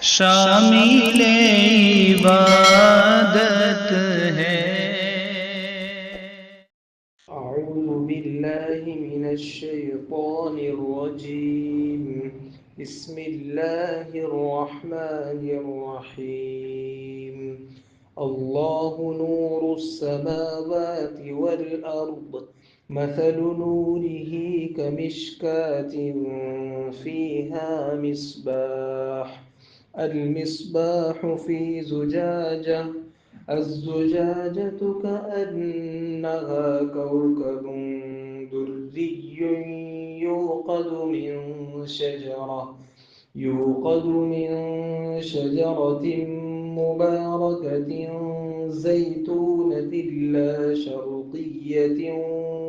شامل عبادت ہے۔ أعوذ بالله من الشيطان الرجيم. بسم الله الرحمن الرحيم. الله نور السماوات والأرض، مثل نوره كمشكاة فيها مصباح، المصباح في زجاجة، الزجاجة كأنها كوكب دري يوقد من شجرة مباركة زيتونة لا شرقية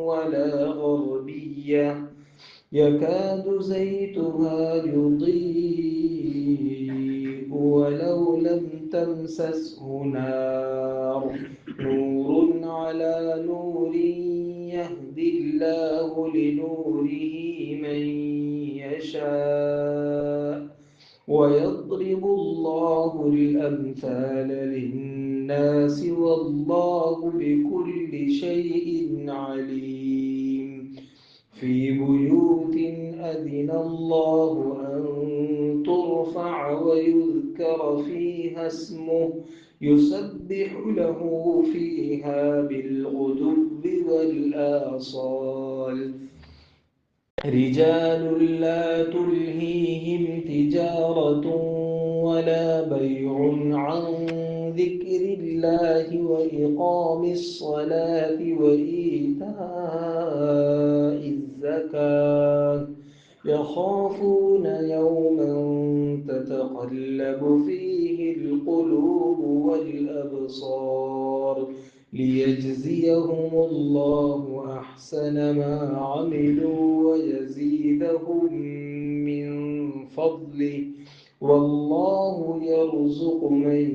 ولا غربية، يكاد زيتها يضيء ولو لم تمسسه نار، نور على نور، يهدي الله لنوره من يشاء، ويضرب الله الأمثال للناس والله بكل شيء عليم. في بيوت أذن الله أن ترفع ويذكر فيها اسمه يسبح له فيها بالغدو والآصال، رجال لا تلهيهم تجارة ولا بيع عن ذكر الله وإقام الصلاة وإيتاء الزكاة، يخافون يوما تتقلب فيه القلوب والأبصار، ليجزيهم الله أحسن ما عملوا ويزيدهم من فضله، والله يرزق من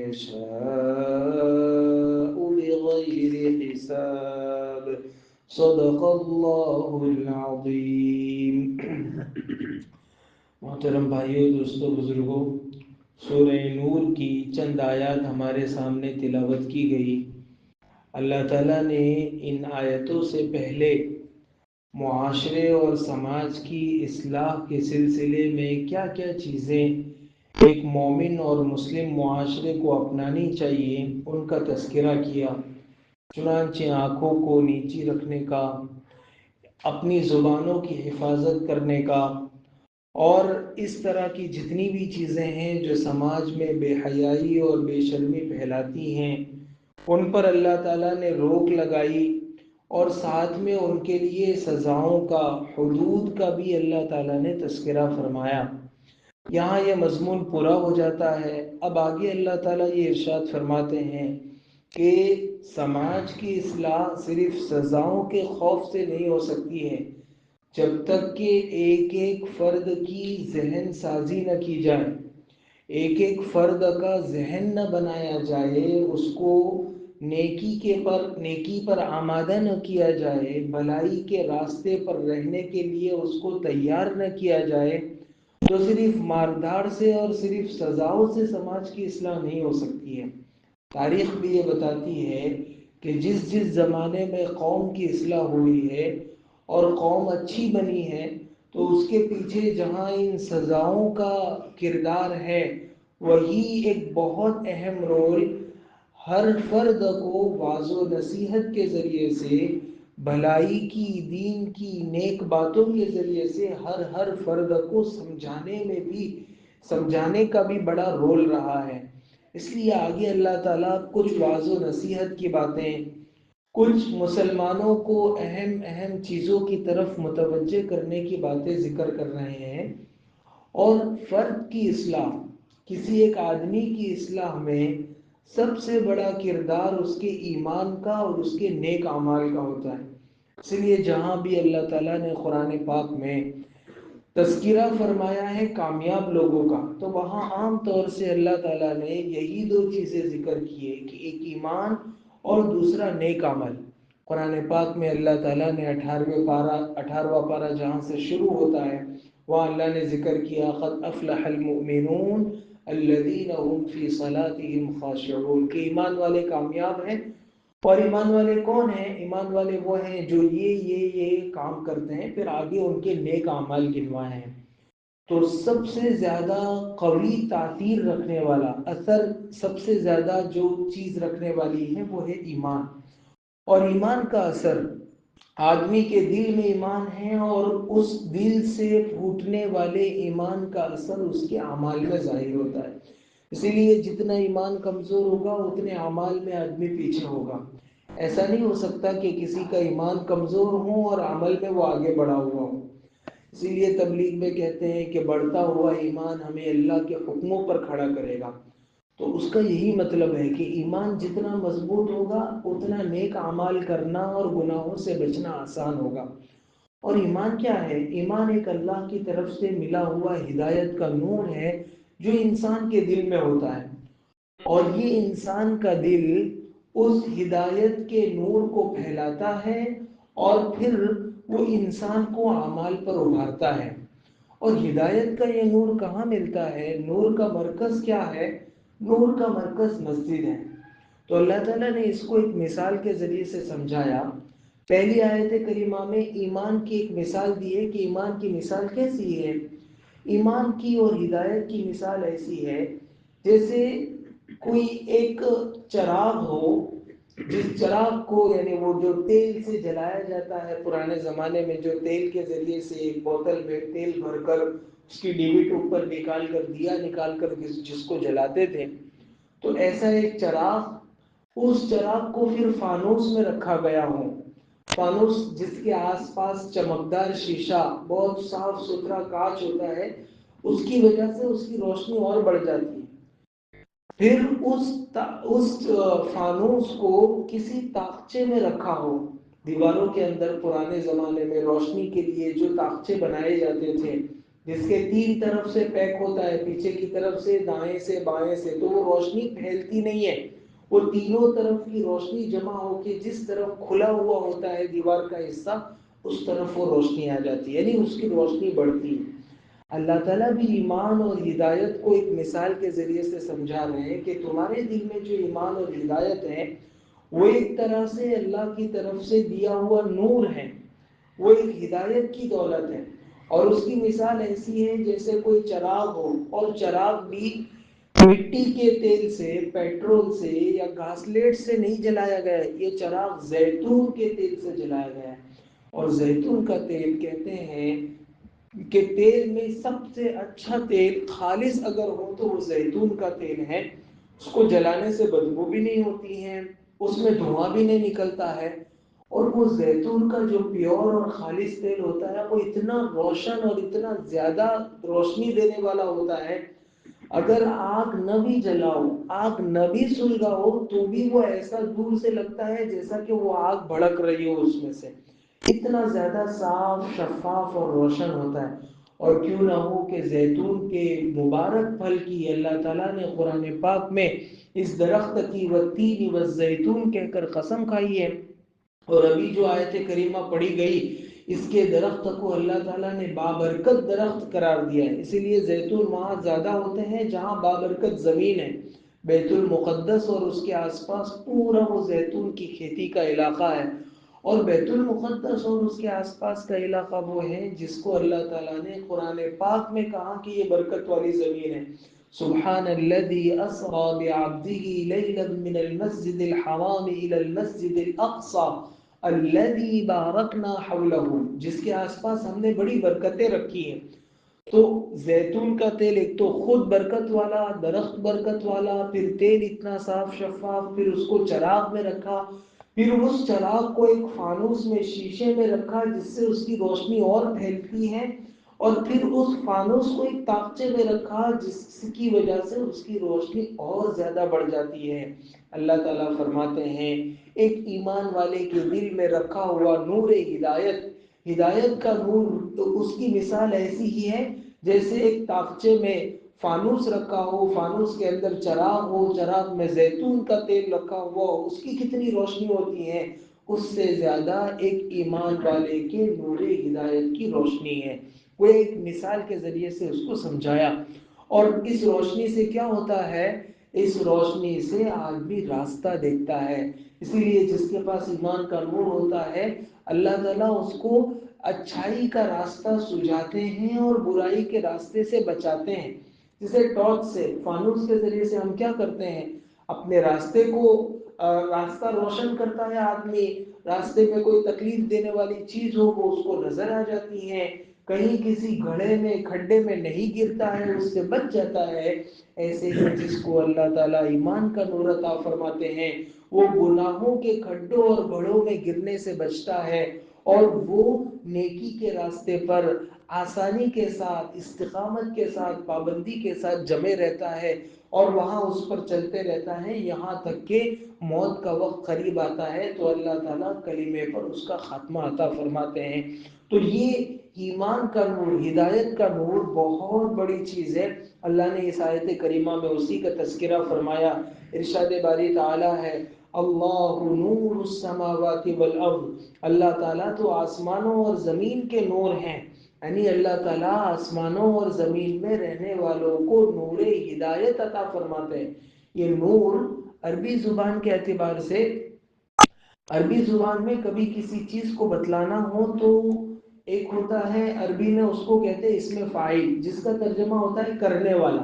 يشاء بغير حساب. صدق اللہ العظیم۔ محترم بھائیوں، دوستوں، بزرگوں، سورہ نور کی چند آیات ہمارے سامنے تلاوت کی گئی۔ اللہ تعالیٰ نے ان آیتوں سے پہلے معاشرے اور سماج کی اصلاح کے سلسلے میں کیا کیا چیزیں ایک مومن اور مسلم معاشرے کو اپنانی چاہیے ان کا تذکرہ کیا۔ چنانچہ آنکھوں کو نیچی رکھنے کا، اپنی زبانوں کی حفاظت کرنے کا، اور اس طرح کی جتنی بھی چیزیں ہیں جو سماج میں بے حیائی اور بے شرمی پھیلاتی ہیں ان پر اللہ تعالیٰ نے روک لگائی، اور ساتھ میں ان کے لیے سزاؤں کا، حدود کا بھی اللہ تعالیٰ نے تذکرہ فرمایا۔ یہاں یہ مضمون پورا ہو جاتا ہے۔ اب آگے اللہ تعالیٰ یہ ارشاد فرماتے ہیں کہ سماج کی اصلاح صرف سزاؤں کے خوف سے نہیں ہو سکتی ہے، جب تک کہ ایک ایک فرد کی ذہن سازی نہ کی جائے، ایک ایک فرد کا ذہن نہ بنایا جائے، اس کو نیکی پر آمادہ نہ کیا جائے، بھلائی کے راستے پر رہنے کے لیے اس کو تیار نہ کیا جائے، تو صرف ماردھاڑ سے اور صرف سزاؤں سے سماج کی اصلاح نہیں ہو سکتی ہے۔ تاریخ بھی یہ بتاتی ہے کہ جس زمانے میں قوم کی اصلاح ہوئی ہے اور قوم اچھی بنی ہے، تو اس کے پیچھے جہاں ان سزاؤں کا کردار ہے، وہی ایک بہت اہم رول ہر فرد کو واعظ و نصیحت کے ذریعے سے، بھلائی کی، دین کی نیک باتوں کے ذریعے سے ہر فرد کو سمجھانے کا بھی بڑا رول رہا ہے۔ اس لیے آگے اللہ تعالیٰ کچھ واعظ و نصیحت کی باتیں، کچھ مسلمانوں کو اہم چیزوں کی طرف متوجہ کرنے کی باتیں ذکر کر رہے ہیں۔ اور فرد کی اصلاح، کسی ایک آدمی کی اصلاح میں سب سے بڑا کردار اس کے ایمان کا اور اس کے نیک اعمال کا ہوتا ہے۔ اس لیے جہاں بھی اللہ تعالیٰ نے قرآن پاک میں تذکرہ فرمایا ہے کامیاب لوگوں کا، تو وہاں عام طور سے اللہ تعالیٰ نے یہی دو چیزیں ذکر کی ہے کہ ایک ایمان اور دوسرا نیک عمل۔ قرآن پاک میں اللہ تعالیٰ نے 18واں پارہ جہاں سے شروع ہوتا ہے وہاں اللہ نے ذکر کیا قد افلح المؤمنون الذین هم فی صلاتهم خاشعون کہ ایمان والے کامیاب ہیں. اور ایمان والے کون ہیں؟ ایمان والے وہ ہیں جو یہ کام کرتے ہیں، پھر آگے ان کے نیک اعمال گنوائے ہیں. تو سب سے زیادہ قوی تاثیر رکھنے والا اثر، سب سے زیادہ جو چیز رکھنے والی ہے وہ ہے ایمان. اور ایمان کا اثر آدمی کے دل میں ایمان ہے، اور اس دل سے پھوٹنے والے ایمان کا اثر اس کے اعمال میں ظاہر ہوتا ہے. اسی لیے جتنا ایمان کمزور ہوگا اتنے اعمال میں آدمی پیچھے ہوگا. ایسا نہیں ہو سکتا کہ کسی کا ایمان کمزور ہو اور عمل میں وہ آگے بڑھا ہوا ہو. اسی لیے تبلیغ میں کہتے ہیں کہ بڑھتا ہوا ایمان ہمیں اللہ کے حکموں پر کھڑا کرے گا. تو اس کا یہی مطلب ہے کہ ایمان جتنا مضبوط ہوگا اتنا نیک اعمال کرنا اور گناہوں سے بچنا آسان ہوگا. اور ایمان کیا ہے؟ ایمان ایک اللہ کی طرف سے ملا ہوا ہدایت کا نور ہے جو انسان کے دل میں ہوتا ہے. اور یہ انسان کا دل اس ہدایت کے نور کو پھیلاتا ہے اور پھر وہ انسان کو اعمال پر ابھارتا ہے. اور ہدایت کا یہ نور کہاں ملتا ہے؟ نور کا مرکز کیا ہے؟ نور کا مرکز مسجد ہے. تو اللہ تعالیٰ نے اس کو ایک مثال کے ذریعے سے سمجھایا. پہلی آیت کریمہ میں ایمان کی ایک مثال دی ہے کہ ایمان کی مثال کیسی ہے. ایمان کی اور ہدایت کی مثال ایسی ہے جیسے کوئی ایک چراغ ہو، جس چراغ کو یعنی وہ جو تیل سے جلایا جاتا ہے، پرانے زمانے میں جو تیل کے ذریعے سے ایک بوتل میں تیل بھر کر اس کی ڈیوٹ اوپر نکال کر دیا نکال کر جس کو جلاتے تھے، تو ایسا ایک چراغ، اس چراغ کو پھر فانوس میں رکھا گیا ہو. فانوس جس کے آس پاس چمکدار شیشہ، بہت صاف ستھرا کانچ ہوتا ہے، اس کی وجہ سے اس کی روشنی اور بڑھ جاتی ہے. پھر اس فانوس کو کسی تاخچے میں رکھا ہو. دیواروں کے اندر پرانے زمانے میں روشنی کے لیے جو تاخچے بنائے جاتے تھے جس کے تین طرف سے پیک ہوتا ہے، پیچھے کی طرف سے، دائیں سے، بائیں سے، تو وہ روشنی پھیلتی نہیں ہے. وہ تینوں طرف کی روشنی جمع ہو کے جس طرف کھلا ہوا ہوتا ہے دیوار کا حصہ اس طرف وہ روشنی آ جاتی ہے، یعنی اس کی روشنی بڑھتی ہے. اللہ تعالیٰ بھی ایمان اور ہدایت کو ایک مثال کے ذریعے سے سمجھا رہے ہیں کہ تمہارے دل میں جو ایمان اور ہدایت ہے وہ ایک طرح سے اللہ کی طرف سے دیا ہوا نور ہے، وہ ایک ہدایت کی دولت ہے. اور اس کی مثال ایسی ہے جیسے کوئی چراغ ہو، اور چراغ بھی مٹی کے تیل سے، پیٹرول سے یا گھاسلیٹ سے نہیں جلایا گیا ہے. یہ چراغ زیتون کے تیل سے جلایا گیا ہے. اور زیتون کا تیل کہتے ہیں کہ تیل میں سب سے اچھا تیل خالص اگر ہو تو وہ زیتون کا تیل ہے. اس کو جلانے سے بدبو بھی نہیں ہوتی ہے، اس میں دھواں بھی نہیں نکلتا ہے. اور وہ زیتون کا جو پیور اور خالص تیل ہوتا ہے وہ اتنا روشن اور اتنا زیادہ روشنی دینے والا ہوتا ہے، اگر آگ نہ بھی جلاؤ، آگ نہ بھی سلگاؤ تو بھی وہ ایسا دور سے لگتا ہے جیسا کہ وہ آگ بھڑک رہی ہو اس میں سے. اتنا زیادہ صاف، شفاف اور روشن ہوتا ہے. اور کیوں نہ ہو کہ زیتون کے مبارک پھل کی اللہ تعالیٰ نے قرآن پاک میں اس درخت کی والتین والزیتون کہہ کر قسم کھائی ہے. اور ابھی جو آیت کریمہ پڑھی گئی اس کے درخت کو اللہ تعالیٰ نے بابرکت درخت قرار دیا ہے. اسی لیے زیتون وہاں زیادہ ہوتے ہیں جہاں بابرکت زمین ہے. بیت المقدس اور اس کے آس پاس پورا وہ زیتون کی کھیتی کا علاقہ ہے. اور بیت المقدس اور اس کے آس پاس کا علاقہ وہ ہے جس کو اللہ تعالیٰ نے قرآن پاک میں کہا کہ یہ برکت والی زمین ہے. سبحان الذي اسرى بعبده ليلا من المسجد الحرام الى المسجد الاقصى الذي باركنا حوله، جس کے آس پاس ہم نے بڑی برکتیں رکھی ہیں. تو زیتون کا تیل ایک تو خود برکت والا، درخت برکت والا، پھر تیل اتنا صاف شفاف، پھر اس کو چراغ میں رکھا، پھر اس چراغ کو ایک فانوس میں، شیشے میں رکھا جس سے اس کی روشنی اور پھیلتی ہے، اور پھر اس فانوس کو ایک تاخچے میں رکھا جس کی وجہ سے اس کی روشنی اور زیادہ بڑھ جاتی ہے. اللہ تعالیٰ فرماتے ہیں ایک ایمان والے کے دل میں رکھا ہوا نور ہدایت، ہدایت کا نور، تو اس کی مثال ایسی ہی ہے جیسے ایک تاخچے میں فانوس رکھا ہو، فانوس کے اندر چراغ ہو، چراغ میں زیتون کا تیل رکھا ہوا ہو، اس کی کتنی روشنی ہوتی ہے، اس سے زیادہ ایک ایمان والے کے نور ہدایت کی روشنی ہے. وہ ایک مثال کے ذریعے سے اس کو سمجھایا۔ اور اس روشنی سے کیا ہوتا ہے؟ اس روشنی سے آدمی راستہ دیکھتا ہے۔ اسی لیے جس کے پاس ایمان کا نور ہوتا ہے اللہ تعالیٰ اس کو اچھائی کا راستہ سجھاتے ہیں اور برائی کے راستے سے بچاتے ہیں۔ جسے ٹارچ سے، فانوس کے ذریعے سے ہم کیا کرتے ہیں؟ اپنے راستے کو راستہ روشن کرتا ہے آدمی، راستے میں کوئی تکلیف دینے والی چیز ہو وہ اس کو نظر آ جاتی ہے، کہیں کسی گڑھے میں کھڈے میں نہیں گرتا ہے، اس سے بچ جاتا ہے۔ ایسے ہی جس کو اللہ تعالیٰ ایمان کا نور عطا فرماتے ہیں وہ گناہوں کے کھڈوں اور گڑھوں میں گرنے سے بچتا ہے، اور وہ نیکی کے راستے پر آسانی کے ساتھ، استقامت کے ساتھ، پابندی کے ساتھ جمے رہتا ہے، اور وہاں اس پر چلتے رہتا ہے یہاں تک کہ موت کا وقت قریب آتا ہے تو اللہ تعالیٰ کلمے پر اس کا خاتمہ عطا فرماتے ہیں۔ تو یہ ایمان کا نور، ہدایت کا نور بہت بڑی چیز ہے۔ اللہ نے اس آیت کریمہ میں اسی کا تذکرہ فرمایا۔ ارشاد باری تعالیٰ ہے اللہ نور السماوات والارض، اللہ تعالیٰ تو آسمانوں اور زمین کے نور ہیں، یعنی اللہ تعالیٰ آسمانوں اور زمین میں رہنے والوں کو نور ہدایت عطا فرماتے ہیں۔ یہ نور عربی زبان کے اعتبار سے، عربی زبان میں کبھی کسی چیز کو بتلانا ہو تو ایک ہوتا ہے، عربی میں اس کو کہتے ہیں اسم فاعل، جس کا ترجمہ ہوتا ہے کرنے والا،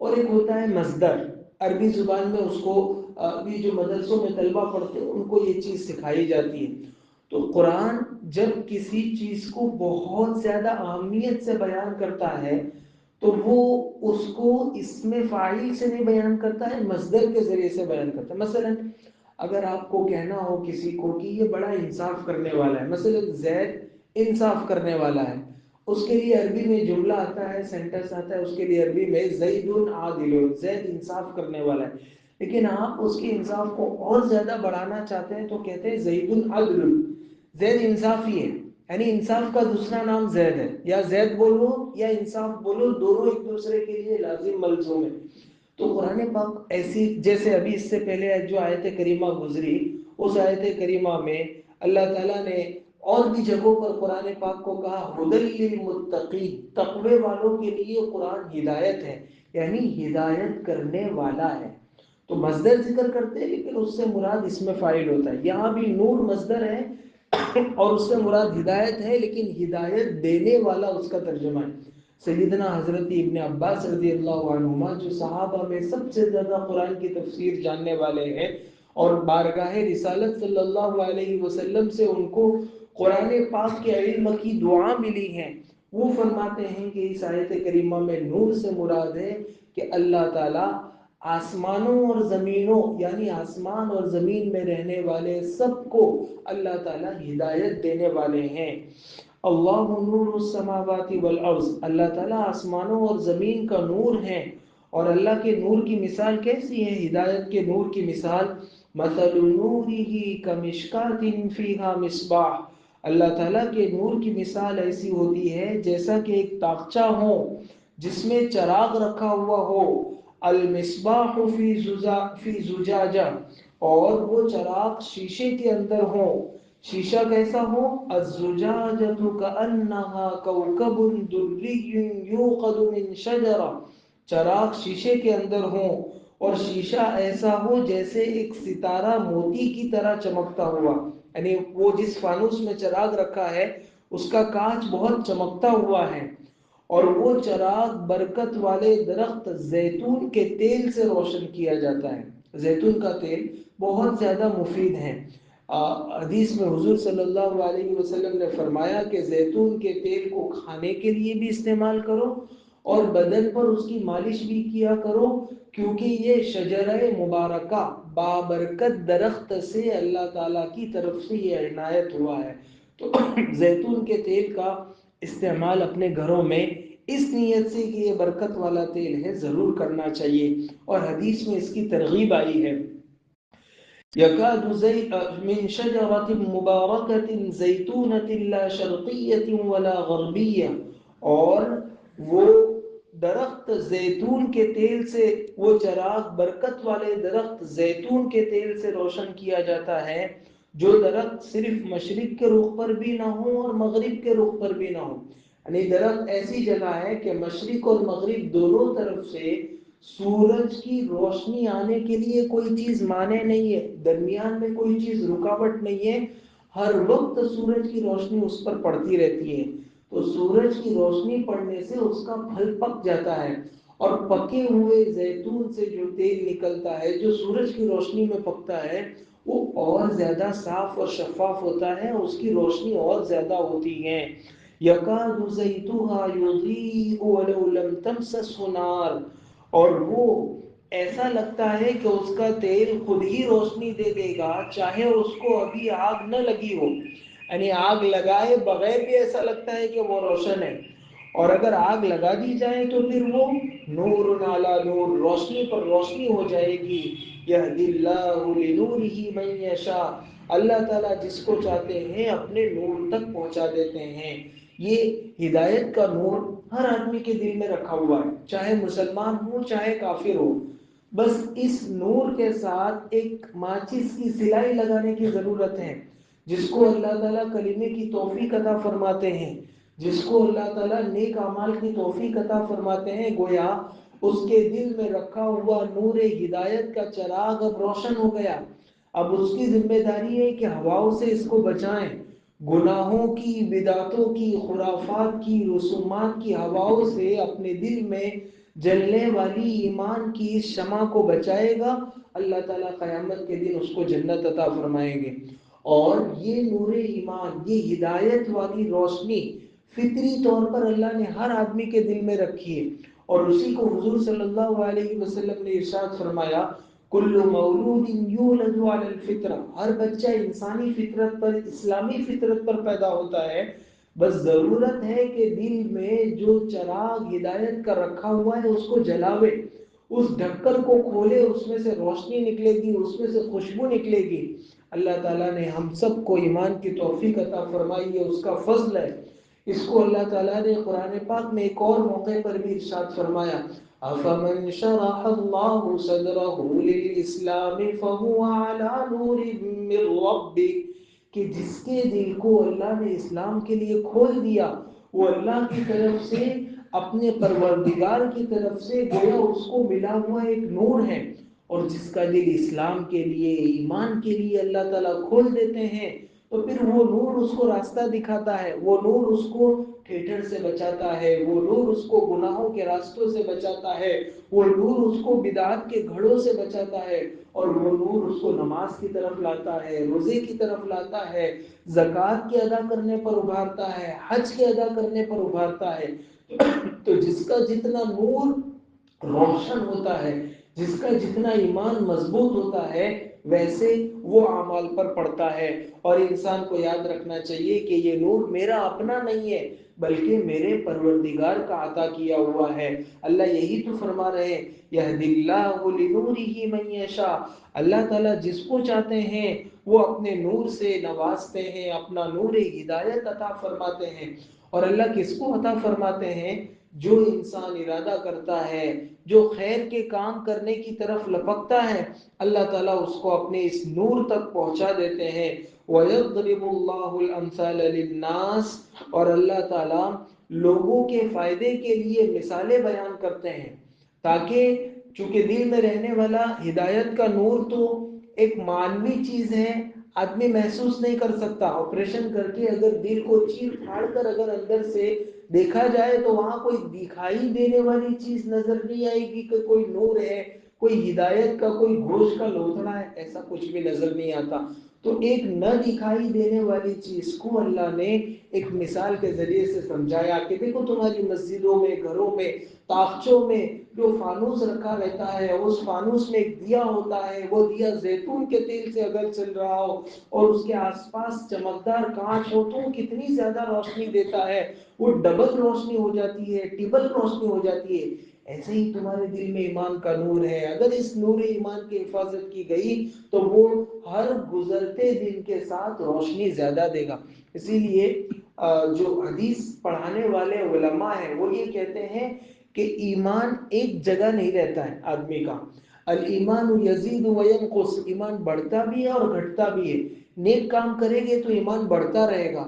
اور ایک ہوتا ہے مصدر۔ عربی زبان میں اس کو ابھی جو مدرسوں میں طلبہ پڑھتے ہیں ان کو یہ چیز سکھائی جاتی ہے۔ تو قرآن جب کسی چیز کو بہت زیادہ اہمیت سے بیان کرتا ہے تو وہ اس کو اسم فاعل سے نہیں بیان کرتا ہے، مصدر کے ذریعے سے بیان کرتا ہے۔ مثلا اگر آپ کو کہنا ہو کسی کو کہ یہ بڑا انصاف کرنے والا ہے، مثلا زید انصاف کرنے والا ہے، اس کے لیے عربی میں جملہ آتا ہے، سینٹنس آتا ہے، اس کے لیے عربی میں زید عادل، زید انصاف کرنے والا ہے۔ لیکن آپ اس کے انصاف کو اور زیادہ بڑھانا چاہتے ہیں تو کہتے ہیں زید عدل، زید انصافی ہے، یعنی انصاف کا دوسرا نام زید ہے، یا زید بولو یا انصاف بولو، دونوں ایک دوسرے کے لیے لازم ملزوم ہے۔ تو قرآن پاک ایسی، جیسے ابھی اس سے پہلے جو آیت کریمہ گزری، اس آیت کریمہ میں اللہ تعالیٰ نے اور بھی جگہوں پر قرآن پاک کو کہا ہدی للمتقین، تقوی والوں کے لیے قرآن ہدایت ہے، یعنی ہدایت کرنے والا ہے۔ تو مصدر ذکر کرتے ہیں لیکن اس سے مراد اسم فاعل ہوتا ہے، یہاں بھی نور مصدر ہے اور اس سے مراد ہدایت ہے، لیکن ہدایت دینے والا اس کا ترجمہ ہے۔ سیدنا حضرت ابن عباس رضی اللہ عنہما جو صحابہ میں سب سے زیادہ قرآن کی تفسیر جاننے والے ہیں اور بارگاہ رسالت صلی اللہ علیہ وسلم سے ان کو قرآن پاک کے علم کی دعا ملی ہیں، وہ فرماتے ہیں کہ اس آیت کریمہ میں نور سے مراد ہے کہ اللہ تعالیٰ آسمانوں اور زمینوں، یعنی آسمان اور زمین میں رہنے والے سب کو اللہ تعالیٰ ہدایت دینے والے ہیں۔ اللہ نور السماوات والارض، اللہ تعالیٰ آسمانوں اور زمین کا نور ہے۔ اور اللہ کے نور کی مثال کیسی ہے؟ ہدایت کے نور کی مثال مثل نورہ کمشکاۃ فیہا مصباح، اللہ تعالیٰ کے نور کی مثال ایسی ہوتی ہے جیسا کہ ایک تاقچہ ہو جس میں چراغ رکھا ہوا ہو، المصباح فی زجاجہ، اور وہ چراغ شیشے کے اندر ہو۔ شیشہ کیسا ہو؟ الزجاجۃ کأنہا کوکب دری یوقد من شجرہ، چراغ شیشے کے اندر ہو اور شیشہ ایسا ہو جیسے ایک ستارہ موتی کی طرح چمکتا ہوا، یعنی وہ جس فانوس میں چراغ رکھا ہے اس کا کانچ بہت چمکتا ہوا ہے، اور وہ چراغ برکت والے درخت زیتون کے تیل سے روشن کیا جاتا ہے۔ زیتون کا تیل بہت زیادہ مفید ہے۔ حدیث میں حضور صلی اللہ علیہ وسلم نے فرمایا کہ زیتون کے تیل کو کھانے کے لیے بھی استعمال کرو اور بدن پر اس کی مالش بھی کیا کرو، کیونکہ یہ شجرہ مبارکہ بابرکت درخت سے اللہ تعالیٰ کی طرف سے یہ عنایت ہوا ہے۔ تو زیتون کے تیل کا استعمال اپنے گھروں میں اس نیت سے کہ یہ برکت والا تیل ہے ضرور کرنا چاہیے، اور حدیث میں اس کی ترغیب آئی ہے یکاد من شجرۃ مبارکۃ زیتونۃ لا شرقیۃ ولا غربیہ، اور وہ درخت زیتون کے تیل سے، وہ چراغ برکت والے درخت زیتون کے تیل سے روشن کیا جاتا ہے، جو درخت صرف مشرق کے رخ پر بھی نہ ہو اور مغرب کے رخ پر بھی نہ ہو، یعنی درخت ایسی جگہ ہے کہ مشرق اور مغرب دونوں طرف سے سورج کی روشنی آنے کے لیے کوئی چیز مانے نہیں ہے، درمیان میں کوئی چیز رکاوٹ نہیں ہے، ہر وقت سورج کی روشنی اس پر پڑتی رہتی ہے۔ تو سورج کی روشنی پڑنے سے اس کا پھل پک جاتا ہے، اور پکے ہوئے زیتون سے جو تیل نکلتا ہے جو سورج کی روشنی میں پکتا ہے وہ اور زیادہ صاف اور شفاف ہوتا ہے، اس کی روشنی اور زیادہ ہوتی ہے۔ یکاد زیتها یضیء ولو لم تمسسه نار، اور وہ ایسا لگتا ہے کہ اس کا تیل خود ہی روشنی دے دے گا چاہے اس کو ابھی آگ نہ لگی ہو، یعنی آگ لگائے بغیر بھی ایسا لگتا ہے کہ وہ روشن ہے، اور اگر آگ لگا دی جائے تو پھر وہ نور علی نور، روشنی پر روشنی ہو جائے گی۔ یہدی اللہ لنورہ من یشاء، اللہ تعالیٰ جس کو چاہتے ہیں اپنے نور تک پہنچا دیتے ہیں۔ یہ ہدایت کا نور ہر آدمی کے دل میں رکھا ہوا ہے، چاہے مسلمان ہو چاہے کافر ہو، بس اس نور کے ساتھ ایک ماچس کی سلائی لگانے کی ضرورت ہے۔ جس کو اللہ تعالیٰ کلمے کی توفیق عطا فرماتے ہیں، جس کو اللہ تعالیٰ نیک اعمال کی توفیق عطا فرماتے ہیں، گویا اس کے دل میں رکھا ہوا نور ہدایت کا چراغ اب روشن ہو گیا۔ اب اس کی ذمہ داری ہے کہ ہواؤں سے اس کو بچائیں، گناہوں کی، بدعتوں کی، خرافات کی، رسومات کی ہواؤں سے اپنے دل میں جلنے والی ایمان کی شمع کو بچائے گا، اللہ تعالیٰ قیامت کے دن اس کو جنت عطا فرمائیں گے۔ اور یہ نور ایمان، یہ ہدایت والی روشنی فطری طور پر اللہ نے ہر آدمی کے دل میں رکھی ہے، اور اسی کو حضور صلی اللہ علیہ وسلم نے ارشاد فرمایا، کل مولود یولد علی الفطرہ، ہر بچہ انسانی فطرت پر، اسلامی فطرت پر پیدا ہوتا ہے، بس ضرورت ہے کہ دل میں جو چراغ ہدایت کا رکھا ہوا ہے اس کو جلاوے، اس ڈھکن کو کھولے، اس میں سے روشنی نکلے گی، اس میں سے خوشبو نکلے گی۔ اللہ تعالیٰ نے ہم سب کو ایمان کی توفیق عطا فرمائی ہے، اس کا فضل ہے۔ اس کو اللہ تعالیٰ نے قرآن پاک میں ایک اور موقع پر بھی ارشاد فرمایا، أَفَمَنْ شَرَحَ اللَّهُ صَدْرَهُ لِلْإِسْلَامِ فَهُوَ عَلَى نُورٍ مِّن رَّبِّهِ، کہ جس کے دل کو اللہ نے اسلام کے لیے کھول دیا، وہ اللہ کی طرف سے، اپنے پروردگار کی طرف سے گویا اس کو ملا ہوا ایک نور ہے۔ اور جس کا دل اسلام کے لیے، ایمان کے لیے اللہ تعالیٰ کھول دیتے ہیں تو پھر وہ نور اس کو راستہ دکھاتا ہے، وہ نور اس کو ٹھیٹر سے بچاتا ہے، وہ نور اس کو گناہوں کے راستوں سے بچاتا ہے، وہ نور اس کو بدعات کے گھڑوں سے بچاتا ہے، اور وہ نور اس کو نماز کی طرف لاتا ہے، روزے کی طرف لاتا ہے، زکوٰۃ کے ادا کرنے پر ابھارتا ہے، حج کے ادا کرنے پر ابھارتا ہے۔ تو جس کا جتنا نور روشن ہوتا ہے، جس کا جتنا ایمان مضبوط ہوتا ہے، ویسے وہ اعمال پر پڑتا ہے۔ اور انسان کو یاد رکھنا چاہیے کہ یہ نور میرا اپنا نہیں ہے بلکہ میرے پروردگار کا عطا کیا ہوا ہے۔ اللہ یہی تو فرما رہے ہیں، یہدی اللہ لنورہ من یشاء، اللہ تعالیٰ جس کو چاہتے ہیں وہ اپنے نور سے نوازتے ہیں، اپنا نور ہدایت عطا فرماتے ہیں۔ اور اللہ کس کو عطا فرماتے ہیں؟ جو انسان ارادہ کرتا ہے، جو خیر کے کام کرنے کی طرف لپکتا ہے، اللہ تعالیٰ اس کو اپنے اس نور تک پہنچا دیتے ہیں۔ وَيَضْرِبُ اللَّهُ الْأَمْثَالَ لِلنَّاسِ، اور اللہ تعالیٰ لوگوں کے فائدے کے لیے مثالیں بیان کرتے ہیں، تاکہ چونکہ دل میں رہنے والا ہدایت کا نور تو ایک مانوی چیز ہے، آدمی محسوس نہیں کر سکتا۔ آپریشن کر کے اگر دل کو چیر پھاڑ کر اگر اندر سے دیکھا جائے تو وہاں کوئی دکھائی دینے والی چیز نظر نہیں آئے گی کہ کوئی نور ہے، کوئی ہدایت کا، کوئی گوشت کا لوتھڑا ہے، ایسا کچھ بھی نظر نہیں آتا۔ تو ایک نہ دکھائی دینے والی چیز کو اللہ نے ایک مثال کے ذریعے سے سمجھایا کہ دیکھو تمہاری مسجدوں میں، گھروں میں، طاقچوں میں جو فانوس رکھا رہتا ہے، اس فانوس میں ایک دیا ہوتا ہے، وہ دیا زیتون کے تیل سے اگر چل رہا ہو اور اس کے آس پاس چمکدار کانچ ہو تو کتنی زیادہ روشنی دیتا ہے، وہ ڈبل روشنی ہو جاتی ہے، ٹربل روشنی ہو جاتی ہے۔ ایسے ہی تمہارے دل میں ایمان کا نور ہے، اگر اس نور ایمان کی حفاظت کی گئی تو وہ ہر گزرتے دن کے ساتھ روشنی زیادہ دے گا۔ اسی لیے جو حدیث پڑھانے والے علماء ہیں وہ یہ کہتے ہیں کہ ایمان ایک جگہ نہیں رہتا ہے آدمی کا، الایمان یزید و ینقص، ایمان بڑھتا بھی ہے اور گھٹتا بھی ہے۔ نیک کام کریں گے تو ایمان بڑھتا رہے گا،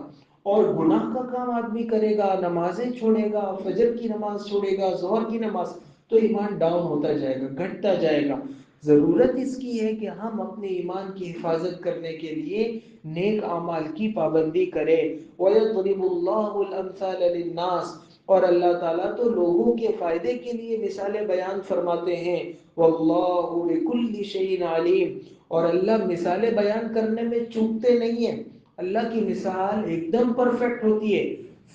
اور گناہ کا کام آدمی کرے گا، نمازیں چھوڑے گا، فجر کی نماز چھوڑے گا، ظہر کی نماز، تو ایمان ڈاؤن ہوتا جائے گا، گھٹتا جائے گا۔ ضرورت اس کی ہے کہ ہم اپنے ایمان کی حفاظت کرنے کے لیے نیک اعمال کی پابندی کریں۔ وَيَضْرِبُ اللَّهُ الْأَمْثَالَ لِلنَّاسِ، اور اللہ تعالیٰ تو لوگوں کے فائدے کے لیے مثالیں بیان فرماتے ہیں۔ وَاللَّهُ بِكُلِّ شَيْءٍ عَلِيمٌ، اور اللہ مثالیں بیان کرنے میں چوکتے نہیں ہیں۔ اللہ کی مثال ایک دم پرفیکٹ ہوتی ہے،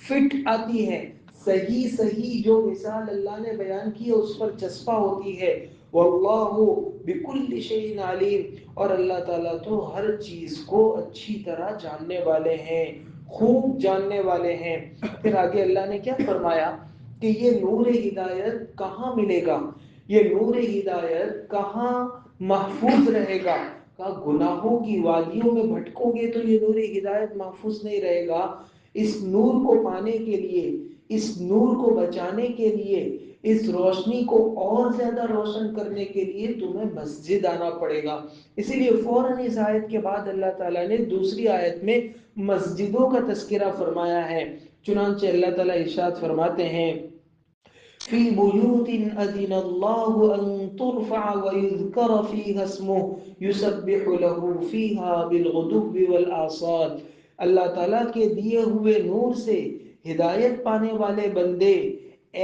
فٹ آتی ہے، صحیح صحیح جو مثال اللہ نے بیان کی ہے اس پر چسپاں ہوتی ہے۔ واللہ بکل شیء علیم، اور اللہ تعالیٰ تو ہر چیز کو اچھی طرح جاننے والے ہیں، خوب جاننے والے ہیں۔ پھر آگے اللہ نے کیا فرمایا کہ یہ نور ہدایت کہاں ملے گا، یہ نور ہدایت کہاں محفوظ رہے گا؟ کہا گناہوں کی وادیوں میں بھٹکو گے تو یہ نور ہدایت محفوظ نہیں رہے گا۔ اس نور کو پانے کے لیے، اس نور کو بچانے کے لیے، اس روشنی کو اور زیادہ روشن کرنے کے لیے تمہیں مسجد آنا پڑے گا۔ اسی لیے فوراً اس آیت کے بعد اللہ تعالیٰ نے دوسری آیت میں مسجدوں کا تذکرہ فرمایا ہے۔ چنانچہ اللہ تعالیٰ ارشاد فرماتے ہیں فی بیوت اذن اللہ ان ترفع ویذکر فیہا اسمہ یسبح لہ فیہا بالغدو والآصال۔ اللہ تعالیٰ کے دیے ہوئے نور سے ہدایت پانے والے بندے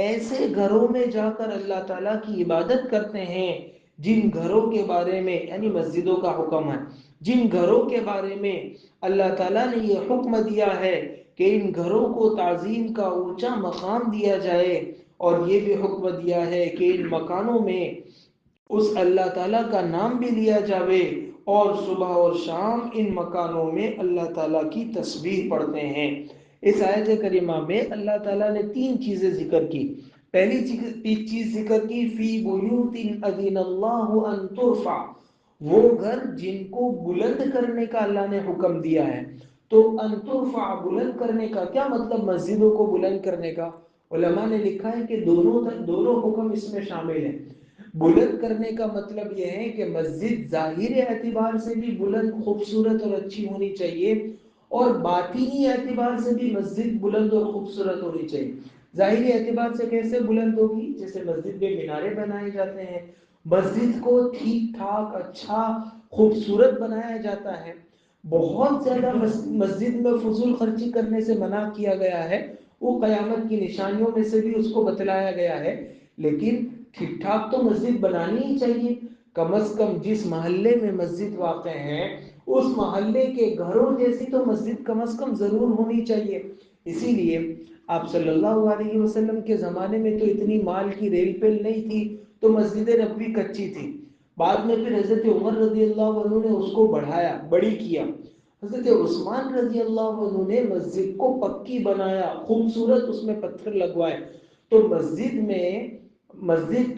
ایسے گھروں میں جا کر اللہ تعالیٰ کی عبادت کرتے ہیں جن گھروں کے بارے میں، یعنی مسجدوں کا حکم ہے، جن گھروں کے بارے میں اللہ تعالیٰ نے یہ حکم دیا ہے کہ ان گھروں کو تعظیم کا اونچا مقام دیا جائے، اور یہ بھی حکم دیا ہے کہ ان مکانوں میں اس اللہ تعالیٰ کا نام بھی لیا جاوے، اور صبح اور شام ان مکانوں میں اللہ تعالیٰ کی تسبیح پڑھتے ہیں۔ اس آیت کریمہ میں اللہ تعالیٰ نے تین چیزیں ذکر کی۔ پہلی چیز ذکر کی فی بیوت اذن اللہ ان ترفع، وہ گھر جن کو بلند کرنے کا اللہ نے حکم دیا ہے۔ تو ان ترفع بلند کرنے کا کیا مطلب؟ مسجدوں کو بلند کرنے کا علماء نے لکھا ہے کہ دونوں حکم اس میں شامل ہیں۔ بلند کرنے کا مطلب یہ ہے کہ مسجد ظاہری اعتبار سے بھی بلند، خوبصورت اور اچھی ہونی چاہیے، اور باطنی اعتبار سے بھی مسجد بلند اور خوبصورت ہونی چاہیے۔ ظاہری اعتبار سے کیسے بلند ہوگی؟ جیسے مسجد میں مینارے بنائے جاتے ہیں، مسجد کو ٹھیک ٹھاک اچھا خوبصورت بنایا جاتا ہے۔ بہت زیادہ مسجد میں فضول خرچی کرنے سے منع کیا گیا ہے، وہ قیامت کی نشانیوں میں سے بھی اس کو بتلایا گیا ہے، لیکن ٹھیک ٹھاک تو مسجد بنانی ہی چاہیے۔ کم از کم جس محلے میں مسجد واقع ہے اس محلے کے گھروں جیسی تو مسجد کم از کم ضرور ہونی چاہیے۔ اسی لیے آپ صلی اللہ علیہ وسلم کے زمانے میں تو اتنی مال کی ریل پیل نہیں تھی، تو مسجد نبوی کچی تھی۔ بعد میں پھر حضرت عمر رضی اللہ عنہ نے اس کو بڑھایا، بڑی کیا۔ حضرت عثمان رضی اللہ عنہ نے مسجد کو پکی بنایا، خوبصورت اس میں پتھر لگوائے۔ تو مسجد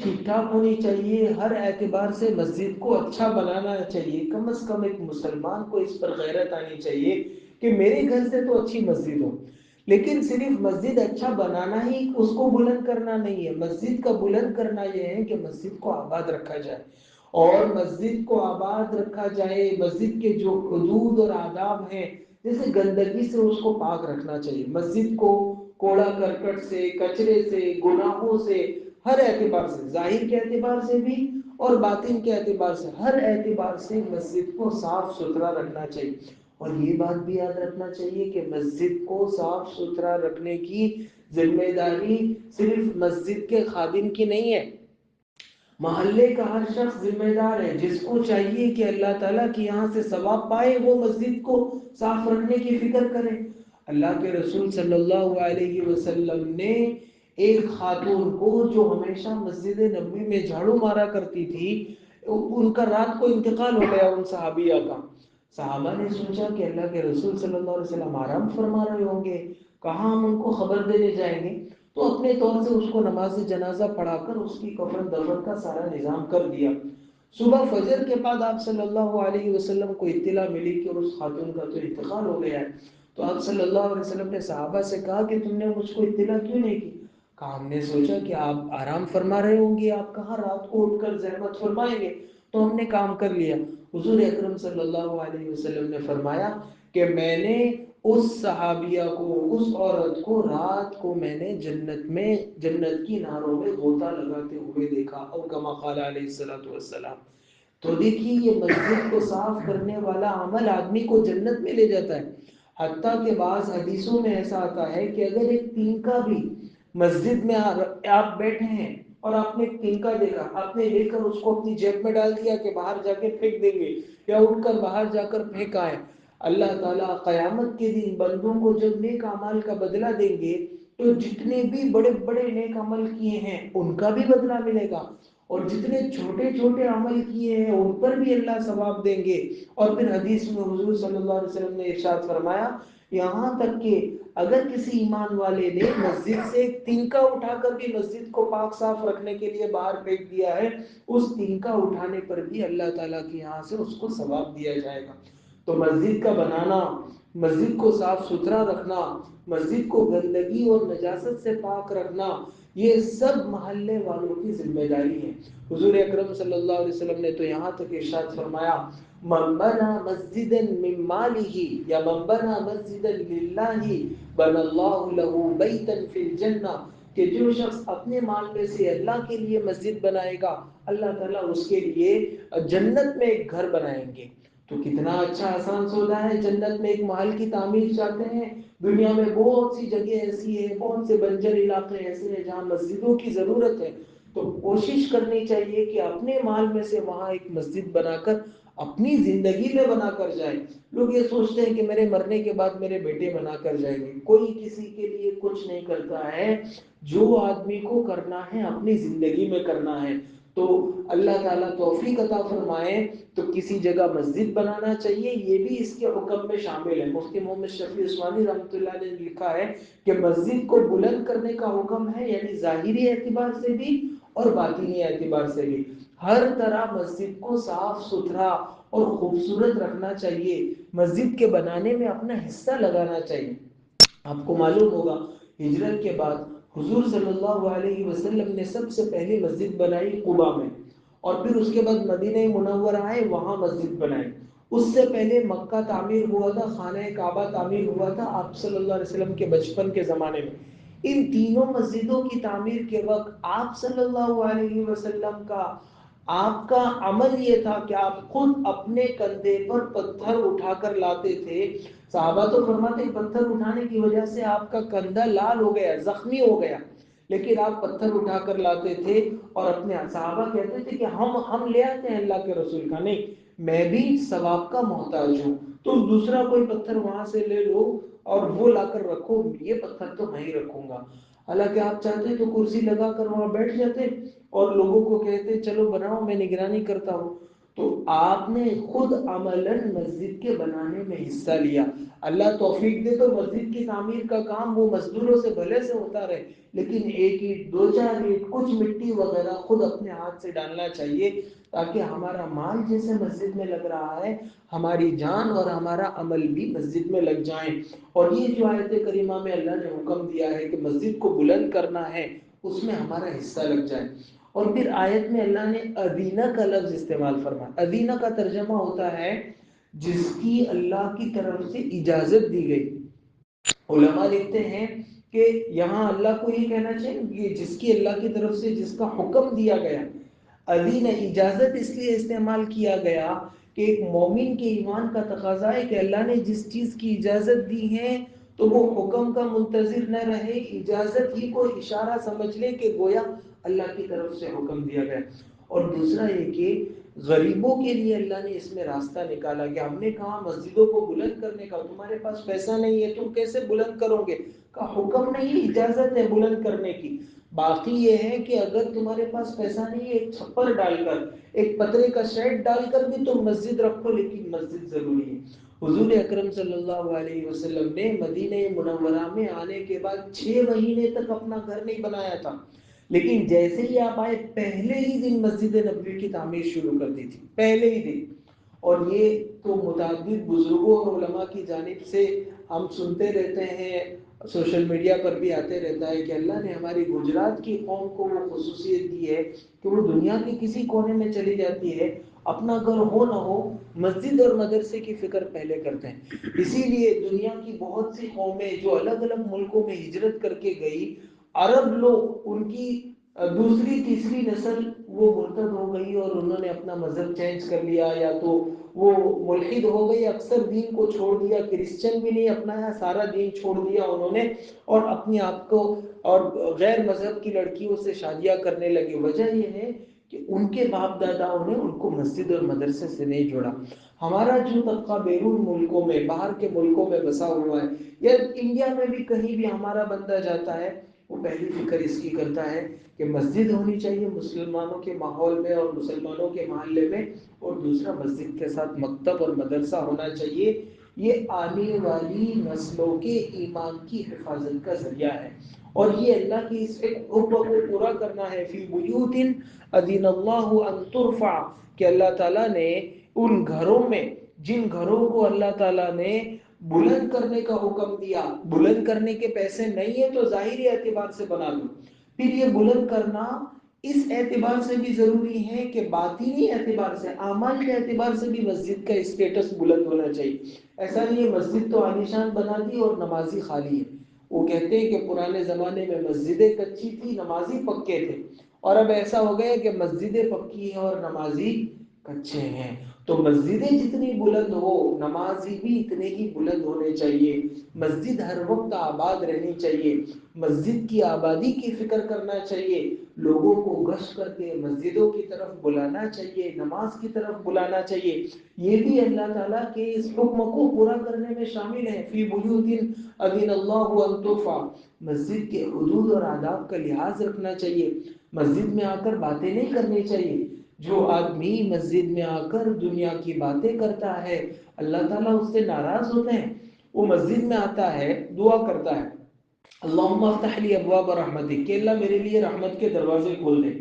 ٹھیک ٹھاک ہونی چاہیے، ہر اعتبار سے مسجد کو اچھا بنانا چاہیے۔ کم از کم ایک مسلمان کو اس پر غیرت آنی چاہیے کہ میرے گھر سے تو اچھی مسجد ہو۔ لیکن صرف مسجد اچھا بنانا ہی اس کو بلند کرنا نہیں ہے، مسجد کا بلند کرنا یہ ہے کہ مسجد کو آباد رکھا جائے، اور مسجد کو آباد رکھا جائے، مسجد کے جو حدود اور آداب ہیں، جیسے گندگی سے اس کو پاک رکھنا چاہیے۔ مسجد کو کوڑا کرکٹ سے، کچرے سے، گناہوں سے، ہر اعتبار سے، ظاہر کے اعتبار سے بھی اور باطن کے اعتبار سے، ہر اعتبار سے مسجد کو صاف ستھرا رکھنا چاہیے۔ اور یہ بات بھی یاد رکھنا چاہیے کہ مسجد کو صاف ستھرا رکھنے کی ذمہ داری صرف مسجد کے خادم کی نہیں ہے، محلے کا ہر شخص ذمہ دار ہے، جس کو چاہیے کہ اللہ تعالیٰ کی یہاں سے ثواب پائے وہ مسجد کو صاف رکھنے کی فکر کرے۔ اللہ کے رسول صلی اللہ علیہ وسلم نے ایک خاتون کو جو ہمیشہ مسجد نبوی میں جھاڑو مارا کرتی تھی، ان کا رات کو انتقال ہو گیا ان صحابیہ کا۔ صحابہ نے سوچا کہ اللہ کے رسول صلی اللہ علیہ وسلم آرام فرما رہے ہوں گے، کہاں ہم ان کو خبر دینے جائیں گے؟ تو اپنے طور سے اس کو نماز جنازہ پڑھا کر اس کی کفن دفن کا سارا نظام کر دیا۔ صبح فجر کے بعد آپ صلی اللہ علیہ وسلم کو اطلاع ملی کہ اس خاتون کا تو انتقال ہو گیا ہے۔ تو آپ صلی اللہ علیہ وسلم نے صحابہ سے کہا کہ تم نے مجھ کو اطلاع کیوں نہیں کی؟ کہا ہم نے سوچا کہ آپ آرام فرما رہے ہوں گے، آپ کہاں رات کو اٹھ کر زحمت فرمائیں گے، تو ہم نے کام کر لیا۔ حضور اکرم صلی اللہ علیہ وسلم نے فرمایا کہ میں نے اس صحابیہ کو، اس عورت کو رات کو میں نے جنت کی ناروں میں غوطہ لگاتے ہوئے دیکھا، او کما قال علیہ الصلوۃ والسلام۔ تو دیکھیے یہ مسجد کو صاف کرنے والا عمل آدمی کو جنت میں لے جاتا ہے۔ حتیٰ کہ بعض حدیثوں میں ایسا آتا ہے کہ اگر ایک تینکا بھی مسجد میں آپ بیٹھے ہیں اور آپ نے ایک تینکا دیکھا، آپ نے لے کر اس کو اپنی جیب میں ڈال دیا کہ باہر جا کے پھینک دیں گے یا اٹھ کر باہر جا کر پھینک آئے، اللہ تعالیٰ قیامت کے دن بندوں کو جب نیک اعمال کا بدلہ دیں گے تو جتنے بھی بڑے بڑے نیک عمل کیے ہیں ان کا بھی بدلہ ملے گا، اور جتنے چھوٹے چھوٹے عمل کیے ہیں ان پر بھی اللہ ثواب دیں گے۔ اور پھر حدیث میں حضور صلی اللہ علیہ وسلم نے ارشاد فرمایا، یہاں تک کہ اگر کسی ایمان والے نے مسجد سے ایک تنکا اٹھا کر بھی مسجد کو پاک صاف رکھنے کے لیے باہر پھینک دیا ہے، اس تنکا اٹھانے پر بھی اللہ تعالیٰ کے یہاں سے اس کو ثواب دیا جائے گا۔ تو مسجد کا بنانا، مسجد کو صاف ستھرا رکھنا، مسجد کو گندگی اور نجاست سے پاک رکھنا، یہ سب محلے والوں کی ذمہ داری ہے۔ حضور اکرم صلی اللہ علیہ وسلم نے تو یہاں تک ارشاد فرمایا، من بنا مسجدا من ماله یا من بنا مسجدا للہ بنا اللہ له بیتا فی الجنہ، کہ جو شخص اپنے مال میں سے اللہ کے لیے مسجد بنائے گا، اللہ تعالیٰ اس کے لیے جنت میں ایک گھر بنائیں گے۔ تو کتنا اچھا آسان سودا ہے، جنت میں ایک محل کی تعمیر چاہتے ہیں؟ دنیا میں بہت سی جگہ ایسی ہے، بہت سے بنجر علاقے ایسے ہیں جہاں مسجدوں کی ضرورت ہے، تو کوشش کرنی چاہیے کہ اپنے مال میں سے وہاں ایک مسجد بنا کر اپنی زندگی میں بنا کر جائیں۔ لوگ یہ سوچتے ہیں کہ میرے مرنے کے بعد میرے بیٹے بنا کر جائیں گے، کوئی کسی کے لیے کچھ نہیں کرتا ہے، جو آدمی کو کرنا ہے اپنی زندگی میں کرنا ہے۔ تو اللہ تعالیٰ توفیق عطا فرمائے، تو کسی جگہ مسجد بنانا چاہیے، یہ بھی اس کے حکم میں شامل ہے۔ مفتی محمد شفیع عثمانی رحمۃ اللہ نے لکھا ہے کہ مسجد کو بلند کرنے کا حکم ہے، یعنی ظاہری اعتبار سے بھی اور باطنی اعتبار سے بھی، ہر طرح مسجد کو صاف ستھرا اور خوبصورت رکھنا چاہیے، مسجد کے بنانے میں اپنا حصہ لگانا چاہیے۔ آپ کو معلوم ہوگا ہجرت کے بعد حضور صلی اللہ علیہ وسلم نے سب سے پہلے مسجد بنائی قباء میں، اور پھر اس کے بعد مدینہ منورہ آئے، وہاں مسجد بنائی۔ اس سے پہلے مکہ تعمیر ہوا تھا، خانہ کعبہ تعمیر ہوا تھا آپ صلی اللہ علیہ وسلم کے بچپن کے زمانے میں۔ ان تینوں مسجدوں کی تعمیر کے وقت آپ صلی اللہ علیہ وسلم کا، آپ کا عمل یہ تھا کہ آپ خود اپنے کندھے پر پتھر اٹھا کر لاتے تھے۔ صحابہ تو فرماتے ہیں پتھر اٹھانے کی وجہ سے آپ کا کندھا لال ہو گیا، زخمی ہو گیا، لیکن آپ پتھر اٹھا کر لاتے تھے، اور اپنے صحابہ کہتے تھے کہ ہم لے آتے ہیں اللہ کے رسول کا، نہیں میں بھی ثواب کا محتاج ہوں، تم دوسرا کوئی پتھر وہاں سے لے لو اور وہ لا کر رکھو، یہ پتھر تو میں ہی رکھوں گا۔ حالانکہ آپ چاہتے تو کرسی لگا کر وہاں بیٹھ جاتے اور لوگوں کو کہتے چلو بناؤ میں نگرانی کرتا ہوں۔ تو آپ نے خود عملاً مسجد کے بنانے میں حصہ لیا۔ اللہ توفیق دے تو مسجد کی تعمیر کا کام وہ مزدوروں سے بھلے سے ہوتا رہے، لیکن ایک اینٹ، دو چار اینٹ، کچھ مٹی وغیرہ خود اپنے ہاتھ سے ڈالنا چاہیے، تاکہ ہمارا مال جیسے مسجد میں لگ رہا ہے، ہماری جان اور ہمارا عمل بھی مسجد میں لگ جائیں۔ اور یہ جو آیت کریمہ میں اللہ نے حکم دیا ہے کہ مسجد کو بلند کرنا ہے، اس میں ہمارا حصہ لگ جائے۔ اور پھر آیت میں اللہ نے ادینہ کا لفظ استعمال فرمایا۔ ادینہ کا ترجمہ ہوتا ہے جس کی اللہ کی طرف سے اجازت دی گئی۔ علماء لکھتے ہیں کہ یہاں اللہ کو یہ کہنا چاہیے کہ جس کی اللہ کی طرف سے جس کا حکم دیا گیا۔ ادین اجازت اس لیے استعمال کیا گیا کہ ایک مومن کے ایمان کا تقاضا ہے کہ اللہ نے جس چیز کی اجازت دی ہے تو وہ حکم کا منتظر نہ رہے، اجازت ہی کو اشارہ سمجھ لے کہ گویا اللہ کی طرف سے حکم دیا گیا۔ اور دوسرا یہ کہ غریبوں کے لیے اللہ نے اس میں راستہ نکالا کہ ہم نے کہا مسجدوں کو بلند کرنے کا، تمہارے پاس پیسہ نہیں ہے تم کیسے بلند کرو گے، کا حکم نہیں، اجازت ہے بلند کرنے کی۔ باقی یہ ہے کہ اگر تمہارے پاس پیسہ نہیں ہے، ایک چھپر ڈال کر، ایک پترے کا شیڈ ڈال کر بھی تم مسجد رکھو، لیکن مسجد ضروری ہے۔ حضور اکرم صلی اللہ علیہ وسلم نے مدینہ منورہ میں آنے کے بعد 6 مہینے تک اپنا گھر نہیں بنایا تھا، لیکن جیسے ہی آپ آئے پہلے ہی دن مسجد نبوی کی تعمیر شروع کر دی تھی، پہلے ہی دن۔ اور یہ تو متعدد بزرگوں اور علماء کی جانب سے ہم سنتے رہتے ہیں، سوشل میڈیا پر بھی آتے رہتا ہے کہ اللہ نے ہماری گجرات کی قوم کو وہ خصوصیت دی ہے کہ وہ دنیا کے کسی کونے میں چلی جاتی ہے، اپنا گھر ہو نہ ہو مسجد اور مدرسے کی فکر پہلے کرتے ہیں۔ اسی لیے دنیا کی بہت سی قومیں جو الگ الگ ملکوں میں ہجرت کر کے گئی، عرب لوگ ان کی دوسری تیسری نسل وہ مرتد ہو گئی اور انہوں نے اپنا مذہب چینج کر لیا، یا تو وہ ملحد ہو گئی، اکثر دین کو چھوڑ دیا، کرسچن بھی نہیں اپنایا، سارا دین چھوڑ دیا انہوں نے، اور اپنے آپ کو اور غیر مذہب کی لڑکیوں سے شادیاں کرنے لگے۔ وجہ یہ ہے کہ ان کے باپ داداؤں نے ان کو مسجد اور مدرسے سے نہیں جوڑا۔ ہمارا جو طبقہ بیرون ملکوں میں، باہر کے ملکوں میں بسا ہوا ہے، یا انڈیا میں بھی کہیں بھی ہمارا بندہ جاتا ہے، وہ پہلی فکر اس کی کرتا ہے کہ مسجد ہونی چاہیے مسلمانوں کے ماحول میں اور مسلمانوں کے محلے میں، اور دوسرا مسجد کے ساتھ مکتب اور مدرسہ ہونا چاہیے۔ یہ آنے والی نسلوں کے ایمان کی حفاظت کا ذریعہ ہے، اور یہ اللہ کی اس حکم کو پورا کرنا ہے۔ فی بیوت اذن اللہ ان ترفع، کہ اللہ تعالیٰ نے ان گھروں میں، جن گھروں کو اللہ تعالیٰ نے بلند کرنے کا حکم دیا، بلند کرنے کے پیسے نہیں ہے تو ظاہری اعتبار سے بنا لو، پھر یہ بلند کرنا اس اعتبار سے بھی ضروری ہے کہ باطنی اعتبار سے، اعمال کے اعتبار سے بھی مسجد کا اسٹیٹس بلند ہونا چاہیے۔ ایسا نہیں ہے مسجد تو عالیشان بنا دی اور نمازی خالی ہے۔ وہ کہتے ہیں کہ پرانے زمانے میں مسجدیں کچی تھی، نمازی پکے تھے، اور اب ایسا ہو گیا کہ مسجدیں پکی ہیں اور نمازی کچے ہیں۔ تو مسجدیں جتنی بلند ہو، نمازی بھی اتنے ہی بلند ہونے چاہیے۔ مسجد ہر وقت آباد رہنی چاہیے، مسجد کی آبادی کی فکر کرنا چاہیے، لوگوں کو گشت کر کے مسجدوں کی طرف بلانا چاہیے، نماز کی طرف بلانا چاہیے۔ یہ بھی اللہ تعالیٰ کے اس حکم کو پورا کرنے میں شامل ہے۔ فی بیوت اذن اللہ ان ترفع، مسجد کے حدود اور آداب کا لحاظ رکھنا چاہیے، مسجد میں آ کر باتیں نہیں کرنی چاہیے۔ جو آدمی مسجد میں آ کر دنیا کی باتیں کرتا ہے اللہ تعالیٰ اس سے ناراض ہوتے ہیں۔ وہ مسجد میں آتا ہے، دعا کرتا ہے اللہم افتح لی ابواب رحمتک، کہ اللہ میرے لیے رحمت کے دروازے کھول دے،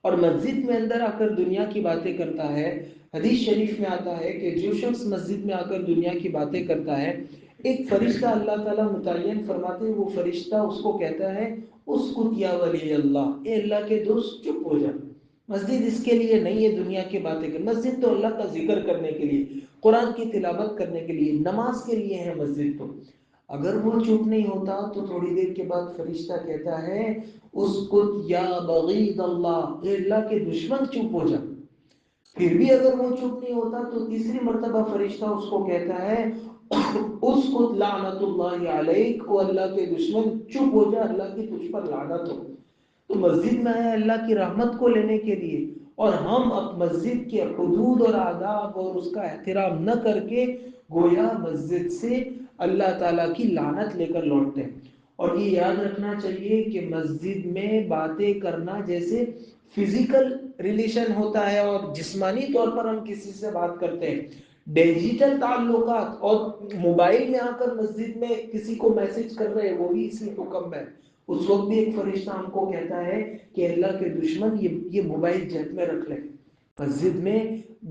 اور مسجد میں اندر آ کر دنیا کی باتیں کرتا ہے۔ حدیث شریف میں آتا ہے کہ جو شخص مسجد میں آ کر دنیا کی باتیں کرتا ہے، ایک فرشتہ اللہ تعالیٰ متعین فرماتے ہیں، وہ فرشتہ اس کو کہتا ہے اسکت یا ولی اللہ، اے اللہ کے دوست چپ ہو جا۔ مسجد اس کے لیے نہیں ہے دنیا کی باتیں کر، مسجد تو اللہ کا ذکر کرنے کے لیے، قرآن کی تلاوت کرنے کے لیے، نماز کے لیے ہے مسجد۔ تو اگر وہ چپ نہیں ہوتا تو تھوڑی دیر کے بعد فرشتہ کہتا ہے اسکت یا بغید اللہ، اے اللہ کے دشمن چپ ہو جا۔ پھر بھی اگر وہ چپ نہیں ہوتا تو تیسری مرتبہ فرشتہ اس کو کہتا ہے اسکت لعنت اللہ علیک، او اللہ کے دشمن چپ ہو جا، اللہ کی تجھ پر لعنت ہو۔ تو مسجد میں آیا اللہ کی رحمت کو لینے کے لیے، اور ہم اب مسجد کے حدود اور آداب اور اس کا احترام نہ کر کے گویا مسجد سے اللہ تعالیٰ کی لعنت لے کر لوٹتے ہیں۔ اور یہ یاد رکھنا چاہیے کہ مسجد میں باتیں کرنا جیسے فزیکل ریلیشن ہوتا ہے اور جسمانی طور پر ہم کسی سے بات کرتے ہیں، ڈیجیٹل تعلقات اور موبائل میں آ کر مسجد میں کسی کو میسج کر رہے ہیں، وہ بھی اسی حکم میں۔ اس وقت بھی ایک فرشتہ ہم کو کہتا ہے کہ اللہ کے دشمن یہ موبائل جیب میں رکھ لیں۔ مسجد میں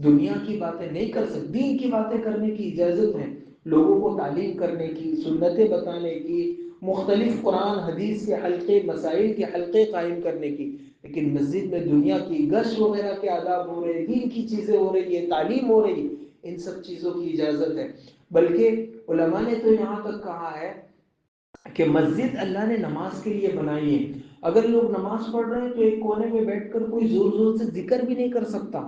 دنیا کی باتیں نہیں کر سکتے، دین کی باتیں کرنے کی اجازت ہے، لوگوں کو تعلیم کرنے کی، سنتیں بتانے کی، مختلف قرآن حدیث کے حلقے، مسائل کے حلقے قائم کرنے کی، لیکن مسجد میں دنیا کی گشت وغیرہ کے آداب ہو رہے، دین کی چیزیں ہو رہی ہے، تعلیم ہو رہی، ان سب چیزوں کی اجازت ہے۔ بلکہ علماء نے تو یہاں تک کہا ہے کہ مسجد اللہ نے نماز کے لیے بنائی ہے، اگر لوگ نماز پڑھ رہے ہیں تو ایک کونے میں بیٹھ کر کوئی زور زور سے ذکر بھی نہیں کر سکتا۔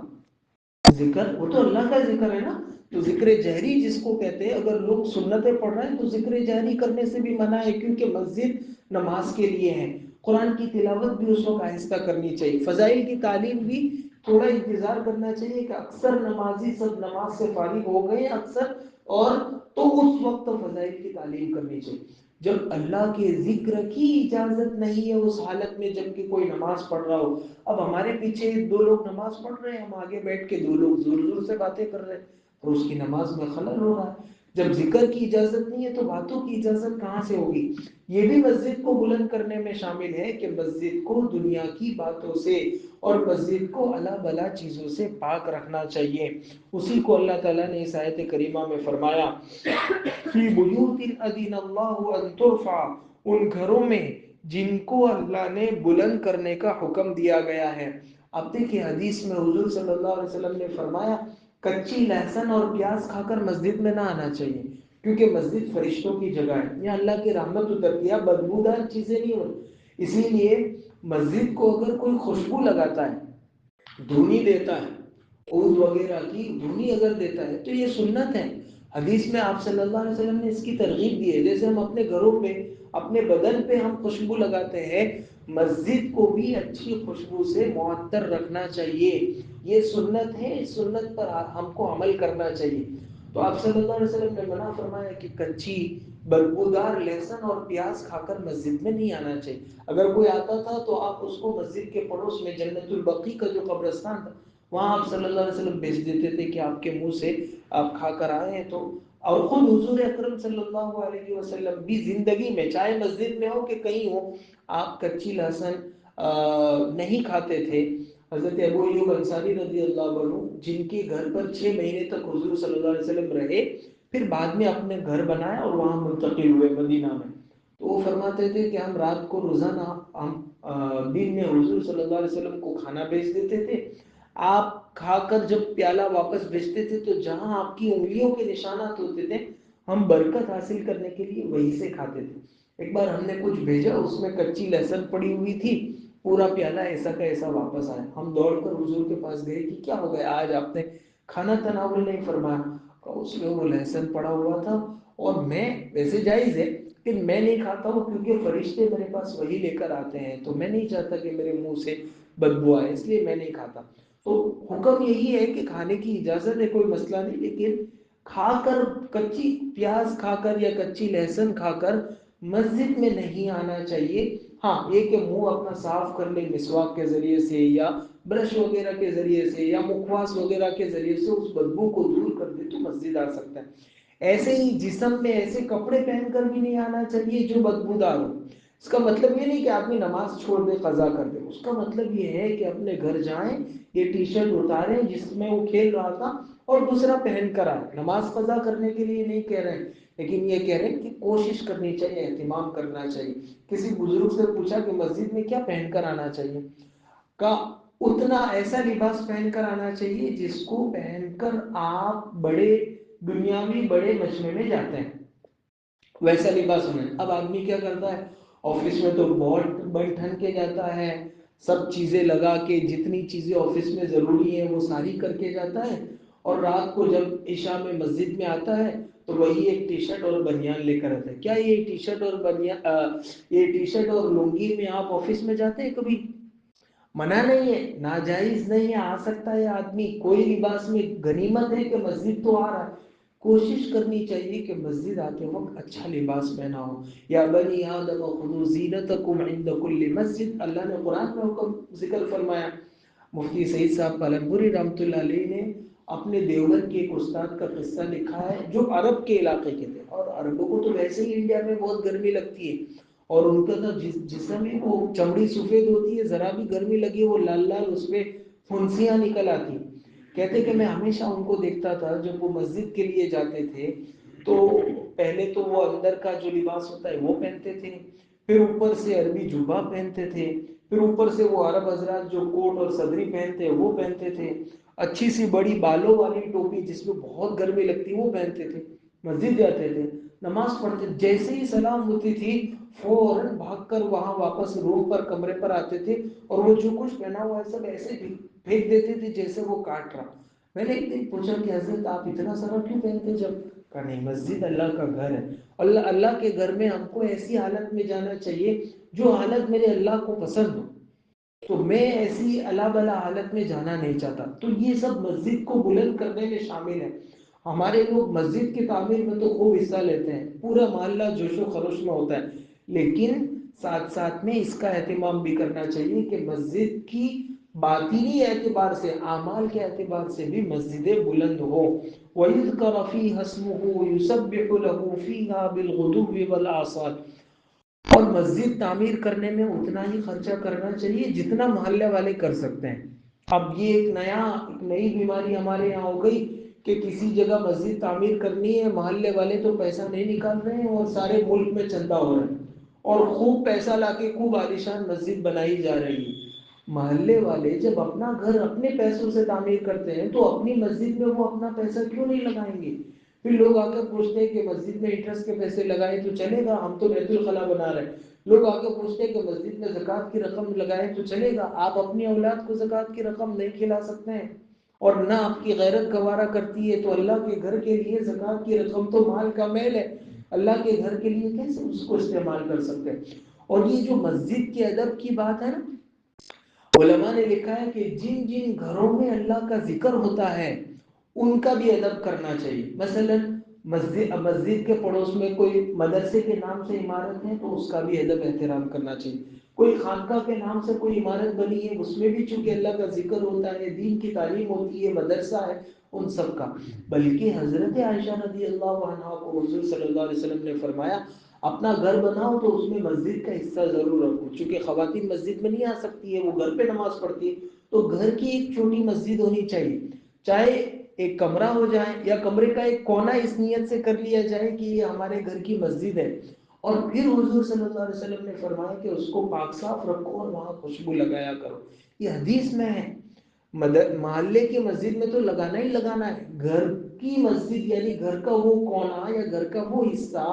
ذکر وہ تو اللہ کا ذکر ہے نا، تو ذکر جہری جس کو کہتے ہیں، اگر لوگ سنتیں پڑھ رہے ہیں تو ذکر جہری کرنے سے بھی منع ہے، کیونکہ مسجد نماز کے لیے ہے۔ قرآن کی تلاوت بھی اس وقت آہستہ کرنی چاہیے، فضائل کی تعلیم بھی تھوڑا انتظار کرنا چاہیے کہ اکثر نمازی سب نماز سے فارغ ہو گئے اکثر، اور تو اس وقت فضائل کی تعلیم کرنی چاہیے۔ جب اللہ کے ذکر کی اجازت نہیں ہے اس حالت میں جب کہ کوئی نماز پڑھ رہا ہو، اب ہمارے پیچھے دو لوگ نماز پڑھ رہے ہیں، ہم آگے بیٹھ کے دو لوگ زور زور سے باتیں کر رہے ہیں، اور اس کی نماز میں خلل ہو رہا ہے۔ جب ذکر کی اجازت نہیں ہے تو باتوں کی اجازت کہاں سے ہوگی؟ یہ بھی مسجد کو بلند کرنے میں شامل ہے کہ مسجد کو دنیا کی باتوں سے اور مسجد کو اللہ بلا چیزوں سے پاک رکھنا چاہیے۔ اسی کو اللہ تعالیٰ نے اس آیت کریمہ میں فرمایا فی بیوت اذن اللہ ان ترفع، ان گھروں میں جن کو اللہ نے بلند کرنے کا حکم دیا گیا ہے۔ اب دیکھیں حدیث میں حضور صلی اللہ علیہ وسلم نے فرمایا کچی لہسن اور پیاز کھا کر مسجد میں نہ آنا چاہیے، کیونکہ مسجد فرشتوں کی جگہ ہے، یہ اللہ کی رحمت اترتی ہے، بدبودار چیزیں نہیں ہوتی۔ اسی لیے مسجد کو اگر کوئی خوشبو لگاتا ہے، دھونی دیتا ہے، عود وغیرہ کی دھونی اگر دیتا ہے تو یہ سنت ہے۔ حدیث میں آپ صلی اللہ علیہ وسلم نے اس کی ترغیب دی ہے۔ جیسے ہم اپنے گھروں پہ، اپنے بدن پہ ہم خوشبو لگاتے ہیں، مسجد کو بھی اچھی خوشبو سے معطر رکھنا چاہیے، یہ سنت ہے، اس سنت پر ہم کو عمل کرنا چاہیے۔ تو آپ صلی اللہ علیہ وسلم نے منع فرمایا کہ کچی بدبودار لہسن اور پیاز کھا کر مسجد میں نہیں آنا چاہیے۔ اگر کوئی آتا تھا تو آپ اس کو مسجد کے پڑوس میں جنت البقیع کا جو قبرستان تھا وہاں آپ صلی اللہ علیہ وسلم بھیج دیتے تھے کہ آپ کے منہ سے آپ کھا کر آئے ہیں۔ تو اور خود حضور اکرم صلی اللہ علیہ وسلم بھی زندگی میں چاہے مسجد میں ہو کہ کہیں ہو آپ کچی لہسن نہیں کھاتے تھے۔ حضرت ابو ایوب انصاری رضی اللہ عنہ جن کے گھر پر 6 مہینے تک حضور صلی اللہ علیہ وسلم رہے، پھر بعد میں اپنے گھر بنایا اور وہاں منتقل ہوئے مدینہ میں، تو وہ فرماتے تھے کہ ہم رات کو روزانہ ہم دن میں حضور صلی اللہ علیہ وسلم کو کھانا بھیج دیتے تھے، آپ کھا کر جب پیالہ واپس بھیجتے تھے تو جہاں آپ کی انگلیوں کے نشانات ہوتے تھے ہم برکت حاصل کرنے کے لیے وہیں سے کھاتے تھے۔ ایک بار ہم نے کچھ بھیجا، اس میں کچی لہسن پڑی ہوئی تھی، پورا پیالہ ایسا کا ایسا واپس آیا۔ ہم دوڑ کر حضور کے پاس گئے کہ کیا ہو گیا، آج آپ نے کھانا تناول نہیں فرمایا؟ اس میں وہ لہسن پڑا ہوا تھا، اور میں ویسے جائز ہے کہ میں نہیں کھاتا ہوں کیونکہ فرشتے میرے پاس وہی لے کر آتے ہیں، تو میں نہیں چاہتا کہ میرے منہ سے بدبو آئے، اس لیے میں نہیں کھاتا۔ تو حکم یہی ہے کہ کھانے کی اجازت ہے، کوئی مسئلہ نہیں، لیکن کھا کر کچی پیاز کھا کر یا کچی لہسن کھا کر مسجد میں نہیں آنا چاہیے۔ ہاں یہ کہ منہ اپنا صاف کر لے مسواک کے ذریعے سے یا برش وغیرہ کے ذریعے سے یا مکواس وغیرہ کے ذریعے سے اس بدبو کو دور کر دے تو مسجد آ سکتا ہے۔ ایسے ہی جسم میں ایسے کپڑے پہن کر بھی نہیں آنا چاہیے جو بدبودار ہو۔ اس کا مطلب یہ نہیں کہ آدمی نماز چھوڑ دے، قضا کر دے، اس کا مطلب یہ ہے کہ اپنے گھر جائیں، یہ ٹی شرٹ اتاریں جس میں وہ کھیل رہا تھا اور دوسرا پہن کر آئے۔ نماز قضا کرنے کے لیے نہیں کہہ رہے ہیں، لیکن یہ کہہ رہے ہیں کہ کوشش کرنی چاہیے، اہتمام کرنا چاہیے۔ کسی بزرگ سے پوچھا کہ مسجد میں کیا پہن کر آنا چاہیے، کا اتنا ایسا لباس پہن کر آنا چاہیے جس کو پہن کر آپ بڑے دنیاوی بڑے مجمع میں جاتے ہیں، ویسا لباس ہونا ہے۔ اب آدمی کیا کرتا ہے، آفس میں تو بہت بن ٹھن کے جاتا ہے، سب چیزیں لگا کے، جتنی چیزیں آفس میں ضروری ہیں وہ ساری کر کے جاتا ہے، اور رات کو جب عشاء میں مسجد میں آتا ہے تو وہی ایک ٹی شرٹ اور بنیان لے کر آتا ہے۔ کیا یہ ٹی شرٹ اور یہ ٹی شرٹ اور لنگی میں آپ آفس میں جاتے ہیں؟ کبھی منع نہیں ہے، ناجائز نہیں ہے، آ سکتا ہے آدمی، کوئی لباس میں غنیمت ہے کہ مسجد تو آ رہا ہے۔ کوشش کرنی چاہیے کہ مسجد آتے وقت اچھا لباس پہنا ہو۔ یا بنی آدم خذوا زینتکم عند کل مسجد، اللہ نے قرآن میں حکم ذکر فرمایا۔ مفتی سعید صاحب پالنپوری رحمۃ اللہ علیہ نے اپنے دیوبند کے ایک استاد کا قصہ لکھا ہے جو عرب کے علاقے کے تھے، اور عربوں کو تو ویسے ہی انڈیا میں بہت گرمی لگتی ہے، اور ان کا تو جسم میں وہ چمڑی سفید ہوتی ہے، ذرا بھی گرمی لگی وہ لال لال اس پہ پھنسیاں نکل آتی۔ کہتے کہ میں ہمیشہ ان کو دیکھتا تھا جب وہ مسجد کے لیے جاتے تھے تو پہلے تو وہ اندر کا جو لباس ہوتا ہے وہ پہنتے تھے، پھر اوپر سے عربی جبہ پہنتے تھے، پھر اوپر سے وہ عرب حضرات جو کوٹ اور صدری پہنتے ہیں وہ پہنتے تھے، اچھی سی بڑی بالوں والی ٹوپی جس میں بہت گرمی لگتی وہ پہنتے تھے، مسجد جاتے تھے، نماز پڑھتے، جیسے ہی سلام ہوتی تھی فوراً بھاگ کر وہاں واپس روم پر کمرے پر آتے تھے، اور وہ جو کچھ پہنا ہوا ہے سب ایسے پھینک دیتے تھے جیسے وہ کاٹ رہا۔ میں نے ایک دن پوچھا کہ حضرت آپ اتنا سارا کیوں پہنتے؟ جب کہا نہیں، مسجد اللہ کا گھر ہے، اللہ کے گھر میں ہم کو ایسی حالت میں جانا چاہیے جو حالت میرے اللہ کو پسند ہو، تو میں ایسی اللہ بلا حالت میں جانا نہیں چاہتا۔ تو یہ سب مسجد کو بلند کرنے میں شامل ہے۔ ہمارے لوگ مسجد کی تعمیر میں تو خوب حصہ لیتے ہیں، پورا محلہ جوش و خروش میں ہوتا ہے، لیکن ساتھ ساتھ میں اس کا اہتمام بھی کرنا چاہیے کہ مسجد کی باطنی اعتبار سے، اعمال کے اعتبار سے بھی مسجدیں بلند ہو. وَيُذْكَرَ فِيهَا اسْمُهُ يُسَبِّحُ لَهُ فِيهَا بِالْغُدُوِّ وَالْآصَالِ. اور مسجد تعمیر کرنے میں اتنا ہی خرچہ کرنا چاہیے جتنا محلے والے کر سکتے ہیں. اب یہ ایک نئی بیماری ہمارے یہاں ہو گئی کہ کسی جگہ مسجد تعمیر کرنی ہے، محلے والے تو پیسہ نہیں نکال رہے ہیں اور سارے ملک میں چندہ ہو رہا ہے اور خوب پیسہ لا کے خوب عالیشان مسجد بنائی جا رہی ہے. محلے والے جب اپنا گھر اپنے پیسوں سے تعمیر کرتے ہیں تو اپنی مسجد میں وہ اپنا پیسہ کیوں نہیں لگائیں گے؟ پھر لوگ آ کے پوچھتے ہیں کہ مسجد میں انٹرسٹ کے پیسے لگائیں تو چلے گا، ہم تو بیت الخلا بنا رہے ہیں. لوگ آ کے پوچھتے ہیں کہ مسجد میں زکوٰۃ کی رقم لگائیں تو چلے گا، آپ اپنی اولاد کو زکوٰۃ کی رقم نہیں کھلا سکتے ہیں اور نہ آپ کی غیرت گوارا کرتی ہے تو اللہ کے گھر کے لیے زکوٰۃ کی رقم تو مال کا میل ہے، اللہ کے گھر کے لیے کیسے اس کو استعمال کر سکتے ہیں؟ اور یہ جو مسجد کے ادب کی بات ہے نا، علماء نے لکھا ہے کہ جن جن گھروں میں اللہ کا ذکر ہوتا ہے ان کا بھی ادب کرنا چاہیے. مثلا مسجد کے پڑوس میں کوئی مدرسے کے نام سے عمارت ہے تو اس کا بھی ادب احترام کرنا چاہیے. کوئی خانقاہ کے نام سے کوئی عمارت بنی ہے، اس میں بھی چونکہ اللہ کا ذکر ہوتا ہے، دین کی تعلیم ہوتی ہے، مدرسہ ہے، ان سب کا. بلکہ حضرت عائشہ رضی اللہ عنہا کو حضور صلی اللہ علیہ وسلم نے فرمایا اپنا گھر بناؤ تو اس میں مسجد کا حصہ ضرور رکھو. چونکہ خواتین مسجد میں نہیں آ سکتی ہے، وہ گھر پہ نماز پڑھتی ہے، تو گھر کی ایک چھوٹی مسجد ہونی چاہیے، چاہے ایک کمرہ ہو جائے یا کمرے کا ایک کونا اس نیت سے کر لیا جائے کہ یہ ہمارے گھر کی مسجد ہے. اور پھر حضور صلی اللہ علیہ وسلم نے فرمایا کہ اس کو پاک صاف رکھو اور وہاں خوشبو لگایا کرو. یہ حدیث میں ہے. محلے کی مسجد میں تو لگانا ہی لگانا ہے، گھر کی مسجد یعنی گھر کا وہ کونا یا گھر کا وہ حصہ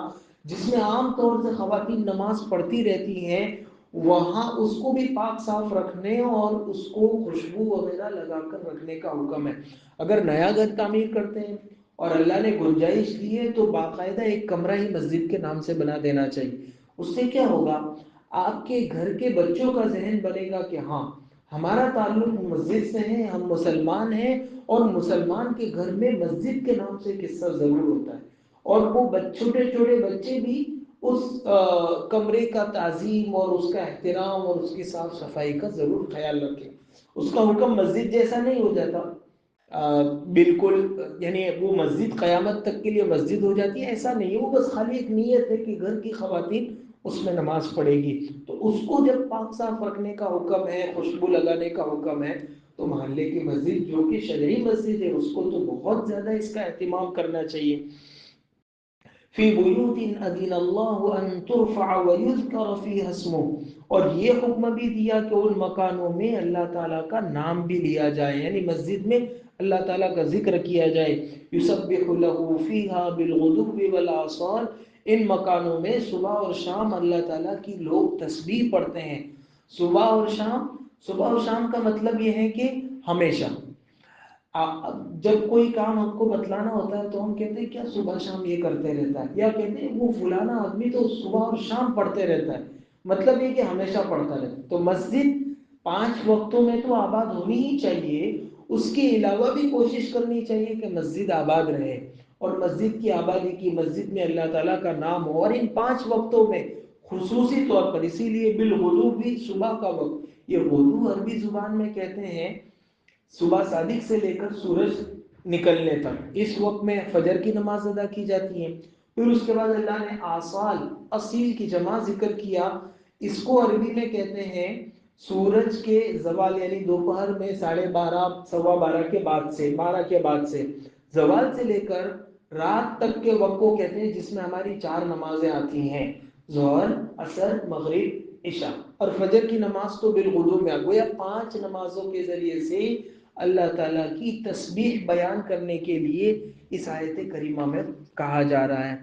جس میں عام طور سے خواتین نماز پڑھتی رہتی ہیں، وہاں اس کو بھی پاک صاف رکھنے اور اس کو خوشبو وغیرہ لگا کر رکھنے کا حکم ہے. اگر نیا گھر تعمیر کرتے ہیں اور اللہ نے گنجائش دی ہے تو باقاعدہ ایک کمرہ ہی مسجد کے نام سے بنا دینا چاہیے. اس سے کیا ہوگا؟ آپ کے گھر کے بچوں کا ذہن بنے گا کہ ہاں ہمارا تعلق مسجد سے ہے، ہم مسلمان ہیں اور مسلمان کے گھر میں مسجد کے نام سے ایک حصہ ضرور ہوتا ہے. اور وہ چھوٹے چھوٹے بچے بھی اس کمرے کا تعظیم اور اس کا احترام اور اس کی صاف صفائی کا ضرور خیال رکھیں. اس کا حکم مسجد جیسا نہیں ہو جاتا بالکل، یعنی وہ مسجد قیامت تک کے لیے مسجد ہو جاتی ہے ایسا نہیں ہے. وہ بس خالی ایک نیت ہے کہ گھر کی خواتین اس میں نماز پڑھے گی. تو اس کو جب پاک صاف رکھنے کا حکم ہے، خوشبو لگانے کا حکم ہے، تو محلے کی مسجد جو کہ شرعی مسجد ہے اس کو تو بہت زیادہ اس کا اہتمام کرنا چاہیے. فی بیوت اذن اللہ ان ترفع ویذکر فیہا اسمہ. اور یہ حکم بھی دیا کہ ان مکانوں میں اللہ تعالیٰ کا نام بھی لیا جائے، یعنی مسجد میں اللہ تعالیٰ کا ذکر کیا جائے. یسبح له فیہا بالغدو والآصال. ان مکانوں میں صبح اور شام اللہ تعالیٰ کی لوگ تسبیح پڑھتے ہیں. صبح اور شام، صبح اور شام کا مطلب یہ ہے کہ ہمیشہ. جب کوئی کام ہم کو بتلانا ہوتا ہے تو ہم کہتے ہیں کیا صبح شام یہ کرتے رہتا ہے، یا کہتے ہیں وہ فلانا آدمی تو صبح اور شام پڑھتے رہتا ہے، مطلب یہ کہ ہمیشہ پڑھتا رہتا ہے. تو مسجد 5 وقتوں میں تو آباد ہونی ہی چاہیے، اس کے علاوہ بھی کوشش کرنی چاہیے کہ مسجد آباد رہے اور مسجد کی آبادی کی، مسجد میں اللہ تعالیٰ کا نام ہو. اور ان 5 وقتوں میں خصوصی طور پر اسی لیے بالغدو بھی صبح کا وقت، یہ غدو عربی زبان میں کہتے ہیں صبح صادق سے لے کر سورج نکلنے تک، اس وقت میں فجر کی نماز ادا کی جاتی ہے. پھر اس کے بعد اللہ نے آصال، اصیل کی جمع ذکر کیا. اس کو عربی میں کہتے ہیں سورج کے زوال، یعنی دوپہر میں 12:30 سوا 12 کے بعد سے، 12 کے بعد سے زوال سے لے کر رات تک کے وقت کو کہتے ہیں جس میں ہماری 4 نمازیں آتی ہیں، ظہر، عصر، مغرب، عشاء. اور فجر کی نماز تو بالغدو میں گویا 5 نمازوں کے ذریعے سے اللہ تعالیٰ کی تسبیح بیان کرنے کے لیے اس آیت کریمہ میں کہا جا رہا ہے.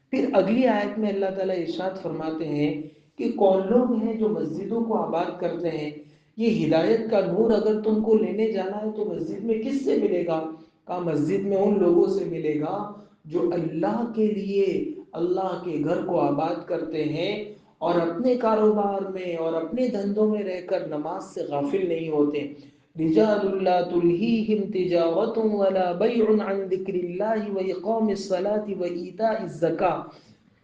پھر اگلی آیت میں اللہ تعالیٰ ارشاد فرماتے ہیں کہ کون لوگ ہیں جو مسجدوں کو آباد کرتے ہیں. یہ ہدایت کا نور اگر تم کو لینے جانا ہے تو مسجد میں کس سے ملے گا؟ کہا مسجد میں ان لوگوں سے ملے گا جو اللہ کے لیے اللہ کے گھر کو آباد کرتے ہیں اور اپنے کاروبار میں اور اپنے دھندوں میں رہ کر نماز سے غافل نہیں ہوتے. رجال لا تلہیہم تجارت ولا بیع عن ذکر اللہ واقام الصلاة وایتاء الزکاة.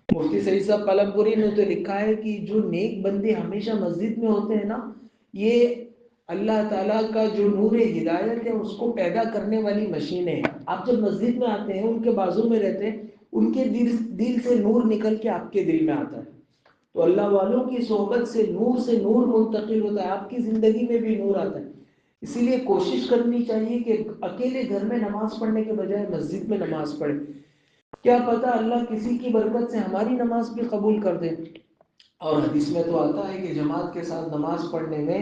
مفتی سعید صاحب قلم پوری نے تو لکھا ہے کہ جو نیک بندے ہمیشہ مسجد میں ہوتے ہیں نا، یہ اللہ تعالیٰ کا جو نور ہدایت ہے اس کو پیدا کرنے والی مشینیں ہیں. آپ جب مسجد میں آتے ہیں ان کے بازو میں رہتے ہیں، ان کے دل سے نور نکل کے آپ کے دل میں آتا ہے. تو اللہ والوں کی صحبت سے نور منتقل ہوتا ہے، آپ کی زندگی میں بھی نور آتا ہے. اسی لیے کوشش کرنی چاہیے کہ اکیلے گھر میں نماز پڑھنے کے بجائے مسجد میں نماز پڑھے. کیا پتہ اللہ کسی کی برکت سے ہماری نماز بھی قبول کر دے. اور حدیث میں تو آتا ہے کہ جماعت کے ساتھ نماز پڑھنے میں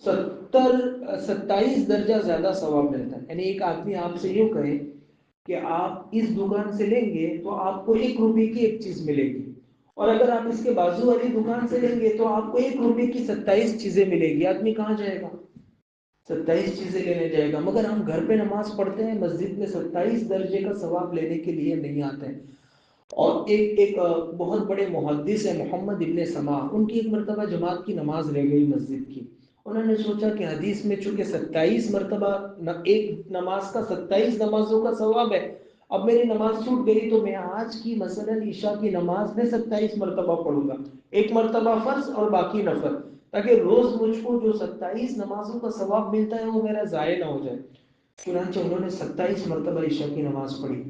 27 درجہ زیادہ ثواب ملتا ہے. یعنی ایک آدمی آپ سے یوں کہے کہ آپ اس دکان سے لیں گے تو آپ کو 1 روپے کی ایک چیز ملے گی، اور اگر آپ اس کے بازو والی دکان سے لیں گے تو آپ کو 1 روپے کی 27 چیزیں ملے گی. آدمی کہاں جائے گا؟ 27 چیزیں لینے جائے گا. مگر ہم گھر پہ نماز پڑھتے ہیں، مسجد میں 27 درجے کا ثواب لینے کے لیے نہیں آتے ہیں. اور ایک بہت بڑے محدث ہے محمد ابن سما، ان کی ایک مرتبہ جماعت کی نماز رہ گئی مسجد کی. انہوں نے سوچا کہ حدیث میں چونکہ 27 مرتبہ ایک نماز کا 27 نمازوں کا ثواب ہے، اب میری نماز چھوٹ گئی تو میں آج کی مثلاً عشاء کی نماز میں 27 مرتبہ پڑھوں گا، 1 مرتبہ فرض اور باقی نفل، تاکہ روز مجھ کو جو 27 نمازوں کا ثواب ملتا ہے وہ میرا ضائع نہ ہو جائے. چنانچہ انہوں نے 27 مرتبہ عشاء کی نماز پڑھی.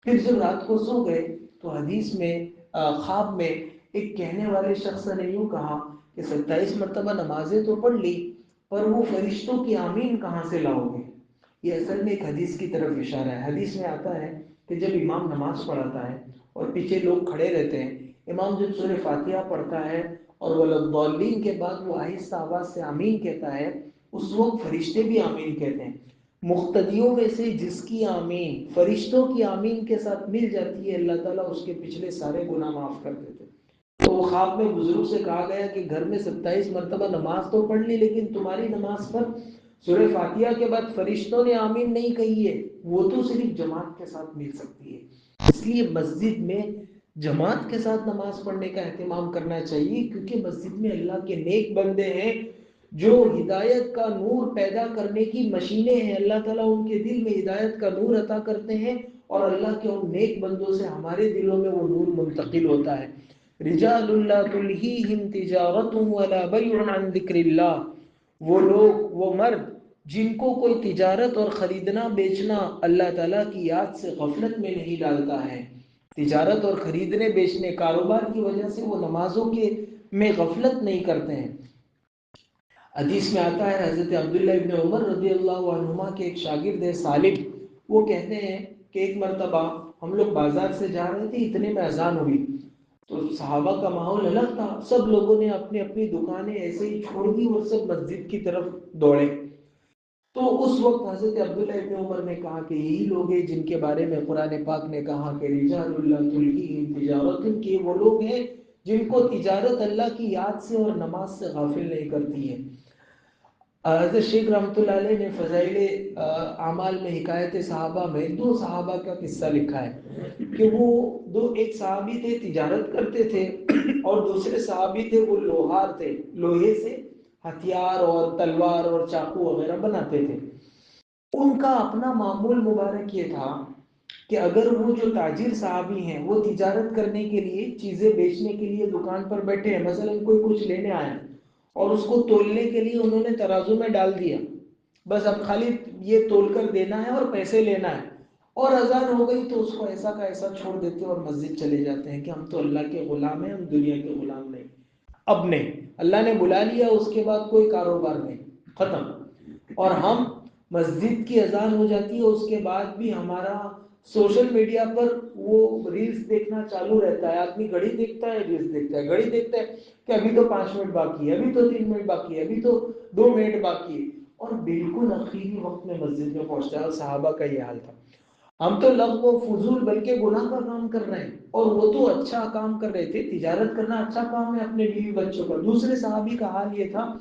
پھر جب رات کو سو گئے تو حدیث میں خواب میں ایک کہنے والے شخص نے یوں کہا کہ 27 مرتبہ نمازیں تو پڑھ لی، پر وہ فرشتوں کی آمین کہاں سے لاؤ گے؟ یہ اصل میں ایک حدیث کی طرف اشارہ ہے. حدیث میں آتا ہے کہ جب امام نماز پڑھاتا ہے اور پیچھے لوگ کھڑے رہتے ہیں، امام جب سورہ فاتحہ پڑھتا ہے اور وَلَضَّالِّينَ کے بعد وہ آہستہ آواز سے آمین کہتا ہے، اس وقت فرشتے بھی آمین کہتے ہیں. مقتدیوں میں سے جس کی آمین فرشتوں کی آمین کے ساتھ مل جاتی ہے، اللہ تعالیٰ اس کے پچھلے سارے گناہ معاف کر دیتے. تو وہ خواب میں بزرگ سے کہا گیا کہ گھر میں 27 مرتبہ نماز تو پڑھ لی، لیکن تمہاری نماز پر سورہ فاتحہ کے بعد فرشتوں نے آمین نہیں کہی ہے، وہ تو صرف جماعت کے ساتھ مل سکتی ہے. اس لیے مسجد میں جماعت کے ساتھ نماز پڑھنے کا اہتمام کرنا چاہیے، کیونکہ مسجد میں اللہ کے نیک بندے ہیں جو ہدایت کا نور پیدا کرنے کی مشینیں ہیں. اللہ تعالیٰ ان کے دل میں ہدایت کا نور عطا کرتے ہیں اور اللہ کے ان نیک بندوں سے ہمارے دلوں میں وہ نور منتقل ہوتا ہے. رجال لا تلہیہم تجارت ولا بیع عن ذکر اللہ، وہ لوگ، وہ مرد جن کو کوئی تجارت اور خریدنا بیچنا اللہ تعالیٰ کی یاد سے غفلت میں نہیں ڈالتا ہے. تجارت اور خریدنے بیچنے کاروبار کی وجہ سے وہ نمازوں کے میں غفلت نہیں کرتے ہیں. حدیث میں آتا ہے حضرت عبداللہ ابن عمر رضی اللہ عنہما کے ایک شاگرد ہے سالم، وہ کہتے ہیں کہ ایک مرتبہ ہم لوگ بازار سے جا رہے تھے، اتنے میں اذان ہوئی تو صحابہ کا ماحول الگ تھا. سب لوگوں نے اپنی اپنی دکانیں ایسے ہی چھوڑ دی اور سب مسجد کی طرف دوڑے. تو اس وقت حضرت عبداللہ ابن عمر نے کہا کہ یہی لوگ ہیں جن کے بارے میں قرآن پاک نے کہا کہ رجال لا تلہیہم تجارت، کہ وہ لوگ ہیں جن کو تجارت اللہ کی یاد سے اور نماز سے غافل نہیں کرتی ہے. حضرت شیخ رحمۃ اللہ علیہ نے فضائل اعمال میں حکایت صحابہ میں 2 صحابہ کا قصہ لکھا ہے کہ وہ ایک صحابی تھے تجارت کرتے تھے اور دوسرے صحابی تھے وہ لوہار تھے، لوہے سے ہتھیار اور تلوار اور چاقو وغیرہ بناتے تھے. ان کا اپنا معمول مبارک یہ تھا کہ اگر وہ جو تاجر صحابی ہیں وہ تجارت کرنے کے لیے، چیزیں بیچنے کے لیے دکان پر بیٹھے ہیں، مثلا کوئی کچھ لینے آیا اور اس کو تولنے کے لیے انہوں نے ترازو میں ڈال دیا، بس اب خالی یہ تول کر دینا ہے اور پیسے لینا ہے، اور اذان ہو گئی تو اس کو ایسا کا ایسا چھوڑ دیتے اور مسجد چلے جاتے ہیں کہ ہم تو اللہ کے غلام ہیں، ہم دنیا کے غلام نہیں. اب نہیں، اللہ نے بلا لیا اس کے بعد کوئی کاروبار نہیں، ختم. اور ہم مسجد کی اذان ہو جاتی ہے اس کے بعد بھی ہمارا سوشل میڈیا پر وہ ریلز دیکھنا چالو رہتا ہے. آدمی گھڑی دیکھتا ہے، ریلز دیکھتا ہے، گھڑی دیکھتا ہے کہ ابھی تو 5 منٹ باقی ہے، ابھی تو 3 منٹ باقی ہے، ابھی تو 2 منٹ باقی ہے، اور بالکل آخری وقت میں مسجد میں پہنچتا ہے. اور صحابہ کا یہ حال تھا. ہم تو لغو و فضول بلکہ گناہ کا کام کر رہے ہیں، اور وہ تو اچھا کام کر رہے تھے. تجارت کرنا اچھا کام ہے اپنے بیوی بچوں کا. دوسرے صحابی کا حال یہ تھا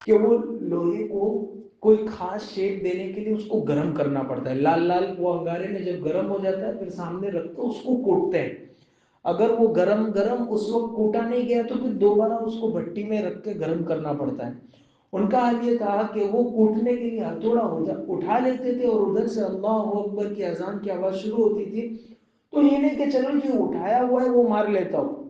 کہ وہ لوہے کو کوئی خاص شیپ دینے کے لیے اس کو گرم کرنا پڑتا ہے. لال لال وہ انگارے میں جب گرم ہو جاتا ہے پھر سامنے رکھ کے اس کو کوٹتے ہیں. اگر وہ گرم اس وقت کوٹا نہیں گیا تو پھر دوبارہ اس کو بھٹی میں رکھ کے گرم کرنا پڑتا ہے. ان کا حال یہ تھا کہ وہ کوٹنے کے لیے ہتھوڑا اٹھا لیتے تھے اور ادھر سے اللہ اکبر کی اذان کی آواز شروع ہوتی تھی تو یہ نہیں کہ چلو جو اٹھایا ہوا ہے وہ مار لیتا ہوں،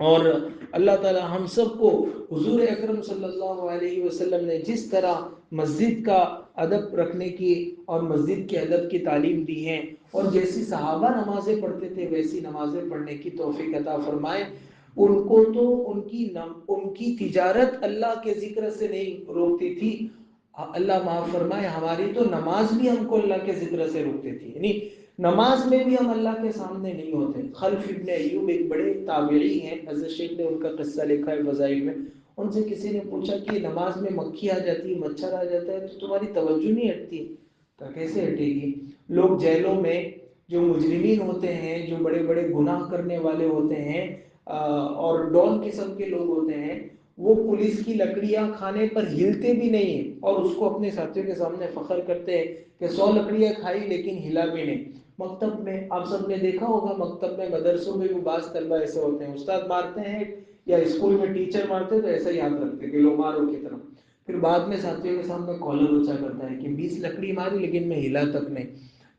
اور اللہ تعالی ہم سب کو حضور اکرم صلی اللہ علیہ وسلم نے جس طرح مسجد کا ادب رکھنے کی اور مسجد کے ادب کی تعلیم دی ہے، اور جیسی صحابہ نمازیں پڑھتے تھے ویسی نمازیں پڑھنے کی توفیق عطا فرمائے۔ ان کو تو ان کی تجارت اللہ کے ذکر سے نہیں روکتی تھی، اللہ معاف فرمائے، ہماری تو نماز بھی ہم کو اللہ کے ذکر سے روکتی تھی، یعنی نماز میں بھی ہم اللہ کے سامنے نہیں ہوتے۔ خلف ابن ایوب ایک بڑے تابعی ہیں، حضرت شیخ نے ان کا قصہ لکھا ہے فضائل میں۔ ان سے کسی نے پوچھا کہ نماز میں مکھی آ جاتی ہے، مچھر آ جاتا ہے تو تمہاری توجہ نہیں ہٹتی؟ تو کیسے ہٹے گی؟ لوگ جیلوں میں جو مجرمین ہوتے ہیں، جو بڑے بڑے گناہ کرنے والے ہوتے ہیں اور ڈون قسم کے لوگ ہوتے ہیں، وہ پولیس کی لکڑیاں کھانے پر ہلتے بھی نہیں ہیں اور اس کو اپنے ساتھیوں کے سامنے فخر کرتے ہیں کہ 100 لکڑیاں کھائی لیکن ہلا بھی نہیں۔ مکتب میں آپ سب نے دیکھا ہوگا، مکتب میں مدرسوں میں بھی بعض طلبہ ایسے ہوتے ہیں، استاد مارتے ہیں یا اسکول میں ٹیچر مارتے ہیں تو ایسا یاد رکھتے کہ لو مارو کی طرف، پھر بعد میں ساتھیوں کے سامنے کالر اونچا کرتا ہے کہ 20 لکڑی ماری لیکن میں ہلا تک نہیں۔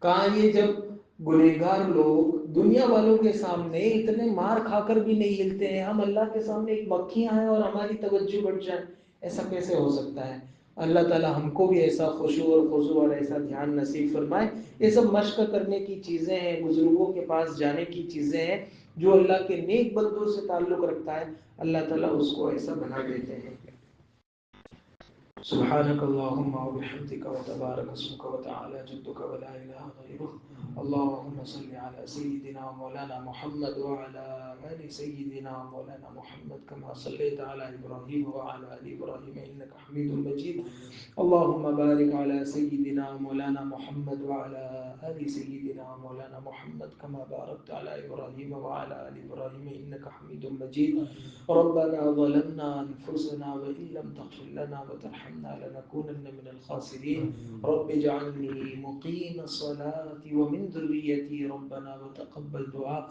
کہاں یہ جب گنہگار لوگ دنیا والوں کے سامنے اتنے مار کھا کر بھی نہیں ہلتے ہیں، ہم اللہ کے سامنے ایک مکھیاں ہیں اور ہماری توجہ بڑھ جائے، ایسا کیسے ہو سکتا ہے؟ اللہ تعالی ہم کو بھی ایسا خشوع اور خضوع اور ایسا دھیان نصیب فرمائے۔ یہ سب مشق کرنے کی چیزیں ہیں، بزرگوں کے پاس جانے کی چیزیں ہیں، جو اللہ کے نیک بندوں سے تعلق رکھتا ہے اللہ تعالیٰ اس کو ایسا بنا دیتے ہیں۔ سبحانك اللهم وبحمدك وتبارك اسمك وتعالى جدك ولا إله غيرك، اللهم صل على سيدنا مولانا محمد وعلى آل سيدنا مولانا محمد كما صليت على إبراهيم وعلى آل إبراهيم إنك حميد مجيد، اللهم بارك على سيدنا مولانا محمد وعلى آل سيدنا مولانا محمد كما باركت على إبراهيم وعلى آل إبراهيم إنك حميد مجيد۔ ربنا ظلمنا أنفسنا وإن لم تغفر لنا وترحمنا لنكونن من الخاسرين، رب اجعلني مقيم الصلاة ومن ذريتي ربنا وتقبل دعاء،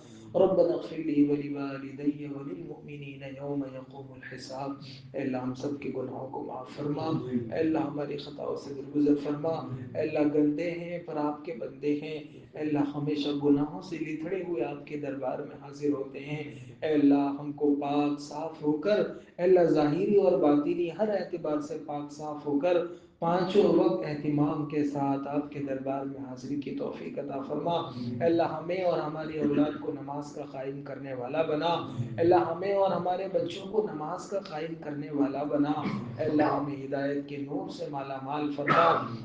ربنا اغفر لي ولوالدي وللمؤمنين يوم يقوم الحساب۔ اے اللہ ہم سب کے گناہوں کو معاف فرما، اے اللہ ہماری خطاؤں سے درگزر فرما، اے اللہ گندے ہیں پر آپ کے بندے ہیں، اے اللہ ہمیشہ گناہوں سے لتھڑے ہوئے آپ کے دربار میں حاضر ہوتے ہیں، اے اللہ ہم کو پاک صاف ہو کر، اے اللہ ظاہری اور باطنی ہر اعتبار سے پاک صاف ہو کر پانچوں وقت اہتمام کے ساتھ آپ کے دربار میں حاضری کی توفیق عطا فرما۔ اے اللہ ہمیں اور ہماری اولاد کو نماز کا قائم کرنے والا بنا، اے اللہ ہمیں اور ہمارے بچوں کو نماز کا قائم کرنے والا بنا، اے اللہ ہمیں ہدایت کے نور سے مالا مال فرما،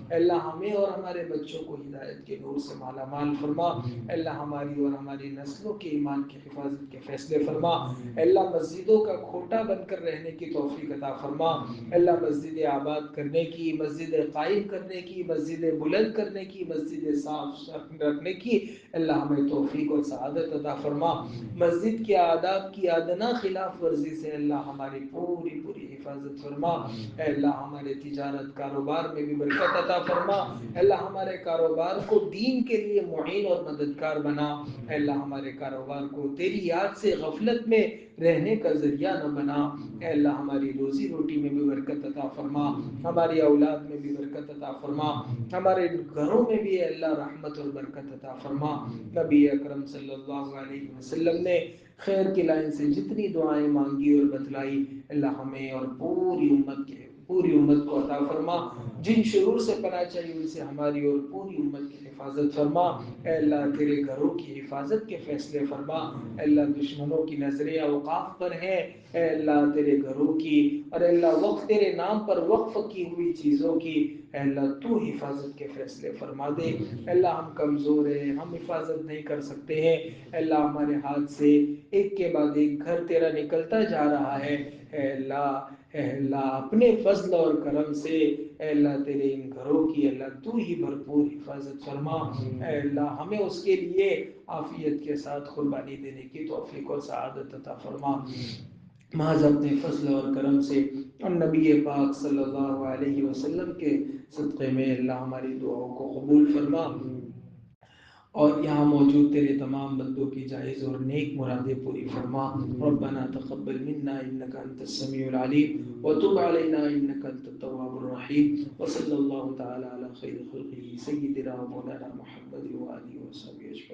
اے اللہ ہمیں اور ہمارے بچوں کو ہدایت کے نور سے مالا مال فرما، اے اللہ ہماری اور ہماری نسلوں کے ایمان کی حفاظت کے فیصلے فرما، اے اللہ مسجدوں کا کھوٹا بن کر رہنے کی توفیق عطا فرما، اے اللہ مسجد آباد کرنے کی، مسجد قائم کرنے کی، مسجد بلند کرنے کی، مسجد صاف رکھنے کی اللہ ہمیں توفیق اور سعادت عطا فرما۔ مسجد کے آداب کی ادنا خلاف ورزی سے اللہ ہماری پوری پوری حفاظت فرما، اے اللہ ہمارے تجارت کاروبار میں بھی برکت عطا فرما، اے اللہ ہمارے کاروبار کو دین کے لیے معین اور مددگار بنا، اے اللہ ہمارے کاروبار کو تیری یاد سے غفلت میں رہنے کا ذریعہ نہ بنا، اے اللہ ہماری روزی روٹی میں بھی برکت عطا فرما، ہماری اولاد میں بھی برکت عطا فرما، ہمارے گھروں میں بھی اے اللہ رحمت اور برکت عطا فرما۔ نبی اکرم صلی اللہ علیہ وسلم نے خیر کی لائن سے جتنی دعائیں مانگی اور بتلائی اللہ ہمیں اور پوری امت کو عطا فرما، جن شرور سے پناہ چاہیے ان سے ہماری اور پوری امت کی حفاظت فرما، اے اللہ تیرے گھروں کی حفاظت کے فیصلے فرما، اے اللہ دشمنوں کی نظریں اوقاف پر ہیں، اے اللہ تیرے گھروں کی اور اے اللہ وقف تیرے نام پر وقف کی ہوئی چیزوں کی اے اللہ تو حفاظت کے فیصلے فرما دے، اے اللہ ہم کمزور ہیں، ہم حفاظت نہیں کر سکتے ہیں، اے اللہ ہمارے ہاتھ سے ایک کے بعد ایک گھر تیرا نکلتا جا رہا ہے، اے اللہ اپنے فضل اور کرم سے اے اللہ تیرے ان گھروں کی اللہ تو ہی بھرپور حفاظت فرما، اے اللہ ہمیں اس کے لیے عافیت کے ساتھ قربانی دینے کی توفیق اور سعادت عطا فرما، محض اپنے فضل اور کرم سے اور نبی پاک صلی اللہ علیہ وسلم کے صدقے میں اللہ ہماری دعاؤں کو قبول فرما، اور یہاں موجود تیرے تمام بندوں کی جائز اور نیک مرادیں پوری فرما۔ ربنا تقبل منا انك انت السميع العليم وتب علينا انك انت التواب الرحيم، وصلى الله تعالى على خير خلقه سيدنا ومولانا محمد وآله وصحبه اجمعين۔